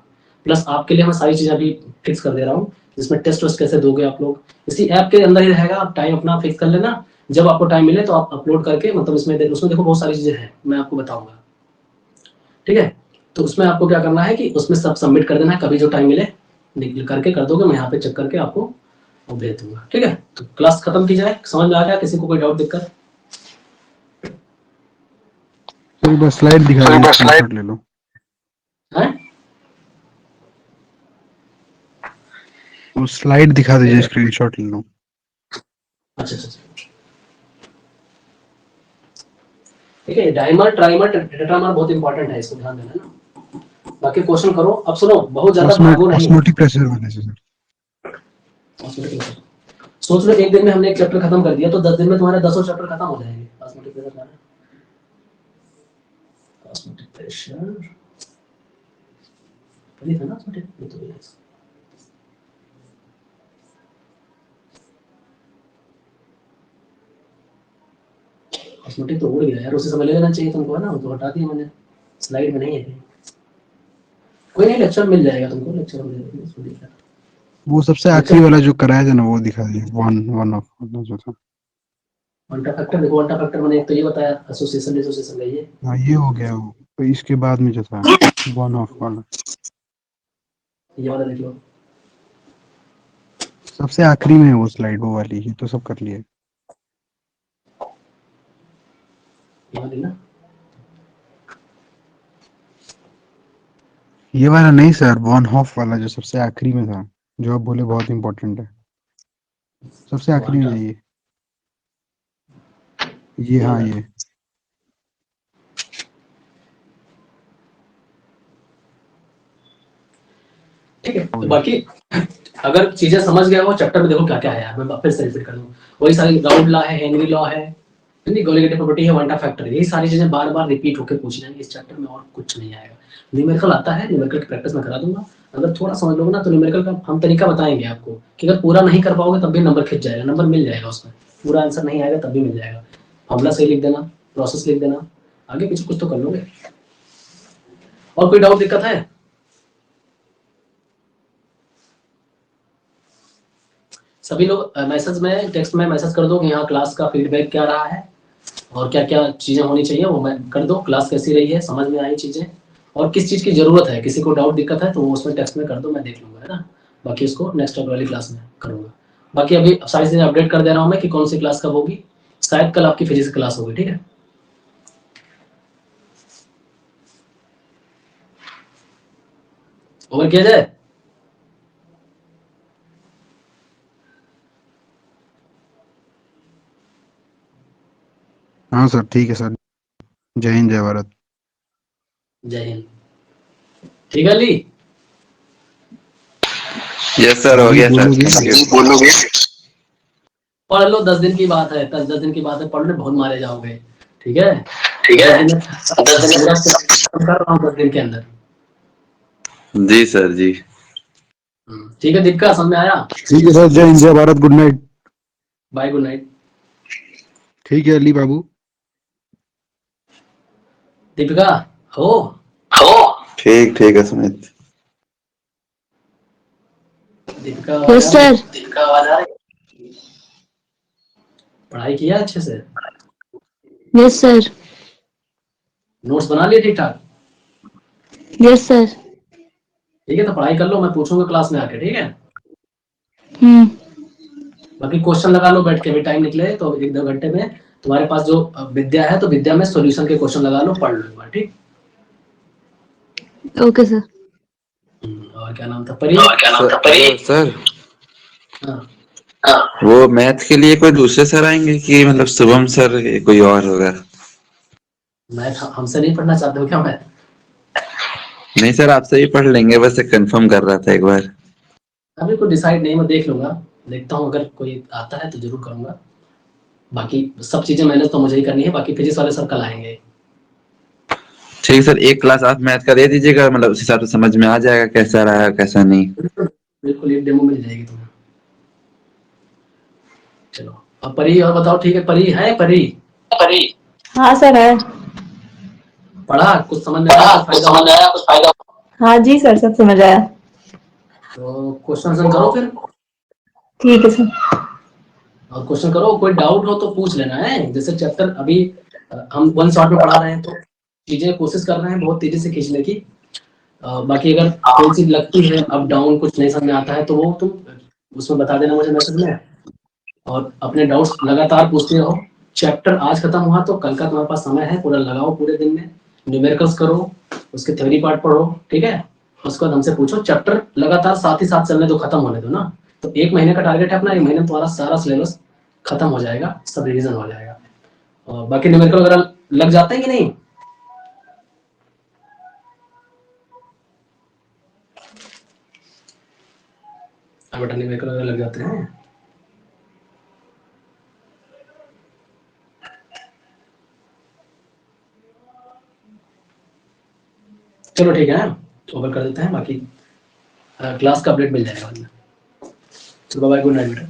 प्लस आपके लिए मैं सारी चीजें अभी फिक्स कर दे रहा हूँ, जिसमें टेस्ट वेस्ट कैसे दोगे आप लोग, इसी ऐप के अंदर ही रहेगा। आप टाइम अपना फिक्स कर लेना, जब आपको टाइम मिले तो आप अपलोड करके, मतलब उसमें देखो बहुत सारी चीजें हैं, मैं आपको बताऊंगा, ठीक है। तो उसमें आपको क्या करना है कि उसमें सब सबमिट कर देना है, कभी जो टाइम मिले निकल करके कर दोगे, मैं यहाँ पे चेक करके आपको वो भेज दूंगा, ठीक है। तो क्लास खत्म की जाए, समझ में आ गया, किसी को कोई डाउट दिक्कत सर बस स्लाइड दिखा दीजिए, स्क्रीनशॉट ले लो। है? वो स्लाइड दिखा दीजिए, स्क्रीनशॉट ले लो। अच्छा अच्छा अच्छा, ठीक है। डाइमर ट्राइमर टेट्रामर बहुत इंपॉर्टेंट है, इसको ध्यान देना है ना। बाकी क्वेश्चन करो। अब सुनो, बहुत ज्यादा भागो नहीं, ऑस्मोटिक प्रेशर वाले से सर। सोच लो एक दिन में हमने एक चैप्टर खत्म कर दिया तो 10 दिन में तुम्हारे 10 चैप्टर खत्म हो जाएंगे। ऑस्मोटिक प्रेशर, ऑस्मोटिक प्रेशर पढ़ी था ना, ऑस्मोटिक ये तो है। ऑस्मोटिक तो उड़ गया यार, उसे समझ लेना चाहिए तुमको, है ना, तो हटा दिया मैंने, स्लाइड में नहीं है कहीं। कोई नहीं, लेक्चर मिल जाएगा तुमको, लेक्चर मिल जाएगा, इसको देख लेना। वो सबसे आखिरी वाला जो कराया था ना, वो दिखा दीजिए, वन ऑफ जो था। क्वांटा फैक्टर देखो, क्वांटा फैक्टर मैंने एक तो ये बताया, एसोसिएशन डिसोसिएशन का ये। हाँ ये हो गया वो, तो इसके बाद में जो था वन ऑफ वाला ये वाला देख लो, सबसे आखिरी में है वो स्लाइड, वो वाली ही तो सब कर लिए। ये वाली ना, ये वाला नहीं सर, वन ऑफ वाला जो सबसे आखिरी में था, जो आप बोले बहुत इंपॉर्टेंट है, सबसे आखिरी में क्वांटा, ये हाँ ये ठीक है। तो बाकी अगर चीजें समझ गए हो चैप्टर में, देखो क्या क्या है यार, मैं फिर से रिपीट कर दूं, वही सारी राउंड लॉ है, हेनरी लॉ है, कोलिगेटिव प्रॉपर्टी है, क्वांटा फैक्टर, यही सारी चीजें बार बार रिपीट होकर पूछ लेंगे इस चैप्टर में, और कुछ नहीं आएगा। न्यूमेरिकल आता है, न्यूमेरिकल की प्रैक्टिस मैं करा दूंगा। अगर थोड़ा समझ लोगे ना तो न्यूमेरिकल का हम तरीका बताएंगे आपको, कि अगर पूरा नहीं कर पाओगे तब भी नंबर खिंच जाएगा, नंबर मिल जाएगा उसमें, पूरा आंसर नहीं आएगा तब भी मिल जाएगा। फॉर्मूला सही लिख देना, प्रोसेस लिख देना, आगे पीछे कुछ तो कर लोगे। और कोई डाउट दिक्कत है? सभी लोग मैसेज में, टेक्स्ट में मैसेज कर दो कि यहाँ क्लास का फीडबैक क्या रहा है और क्या क्या चीजें होनी चाहिए, वो मैं कर दो। क्लास कैसी रही है, समझ में आई चीजें, और किस चीज की जरूरत है, किसी को डाउट दिक्कत है तो वो उसमें टेक्स्ट में कर दो, मैं देख लूंगा, है ना। बाकी उसको नेक्स्ट वाली क्लास में करूंगा। बाकी अभी सारी चीजें अपडेट कर दे रहा हूँ मैं कि कौन सी क्लास कब होगी। शायद कल आपकी फिजिक्स क्लास होगी, ठीक है। ओवर किया जाए? हाँ सर ठीक है सर, जय हिंद जय भारत। जय हिंद। ठीक है अली? यस सर, हो गया सर, बोलोगे? Thank you. पढ़ लो, 10 दिन की बात है, 10 दिन की बात है, पढ़ लो, बहुत मारे जाओगे। ठीक है, ठीक है। 10 दिन पूरा कर रहा हूँ 10 दिन के अंदर। जी सर जी। ठीक है दीपिका, समझ में आया? ठीक है सर, जय हिंद जय Bharat, good night. Bye, good night. ठीक है अली बाबू। दीपिका हो? ठीक ठीक है सुमित। Deepika yes sir. दीपिका आवाज आ रही? पढ़ाई किया अच्छे से? Yes sir. नोट्स बना लिए ठीक ठाक? Yes sir. ठीक है, तो पढ़ाई कर लो, मैं पूछूंगा क्लास में आके, ठीक है? बाकी क्वेश्चन लगा लो बैठ के, भी टाइम निकले तो 1-2 घंटे में तुम्हारे पास जो विद्या है, तो विद्या में सॉल्यूशन के क्वेश्चन लगा लो, पढ़ लो एक बार, ठीक? Okay sir. और क्या नाम था? परी? सर हाँ। वो मैथ के लिए कोई दूसरे सर आएंगे कि मतलब शुभम सर कोई और होगा? मैं हमसे नहीं पढ़ना चाहते हो क्या? मैं नहीं सर, आपसे ही पढ़ लेंगे, बस कंफर्म कर रहा था एक बार। अभी कोई डिसाइड नहीं, मैं देख लूंगा, देखता हूँ, अगर कोई आता है तो जरूर करूंगा। बाकी सब चीजें मैनेज तो मुझे ही करनी है, बाकी फिजिक्स वाले सर कल आएंगे। ठीक है सर, एक क्लास आप मैथ का दे दीजिएगा, मतलब उस हिसाब से समझ में आ जाएगा कैसा रहा कैसा नहीं। बिल्कुल एक डेमो मिल जाएगी तुम्हें। चलो अब परी और बताओ, ठीक है? परी है? परी हाँ सर है। पढ़ा? कुछ समझ में आया? कुछ फायदा? हाँ जी सर, सब समझ आया। तो क्वेश्चन करो फिर। ठीक है सर। और क्वेश्चन करो, कोई डाउट हो तो पूछ लेना है। जैसे चैप्टर अभी हम 1 शॉट में पढ़ा रहे हैं, तो चीजें कोशिश कर रहे हैं बहुत तेजी से खींचने की। बाकी अगर कोई चीज लगती है अप डाउन, कुछ नहीं समझ में आता है, तो वो तुम उसमें बता देना मुझे मैसेज में। और अपने डाउट्स लगातार पूछते रहो। चैप्टर आज खत्म हुआ तो कल का तुम्हारे पास समय है, पूरा लगाओ पूरे दिन में, न्यूमेरिकल्स करो, उसके थ्योरी पार्ट पढ़ो, ठीक है? उसके बाद हमसे पूछो। चैप्टर लगातार साथ ही साथ चलने दो, खत्म होने दो ना। तो 1 महीने का टारगेट है अपना, 1 महीने में तुम्हारा सारा सिलेबस खत्म हो जाएगा, सब रिवीजन हो जाएगा। और बाकी न्यूमेरिकल वगैरह लग जाते हैं कि नहीं? बेटा न्यूमेरिकल वगैरह लग जाते हैं? चलो ठीक है, ओवर कर देते हैं। बाकी क्लास का अपडेट मिल जाएगा बाद में। चलो बाय, गुड नाइट बेटा।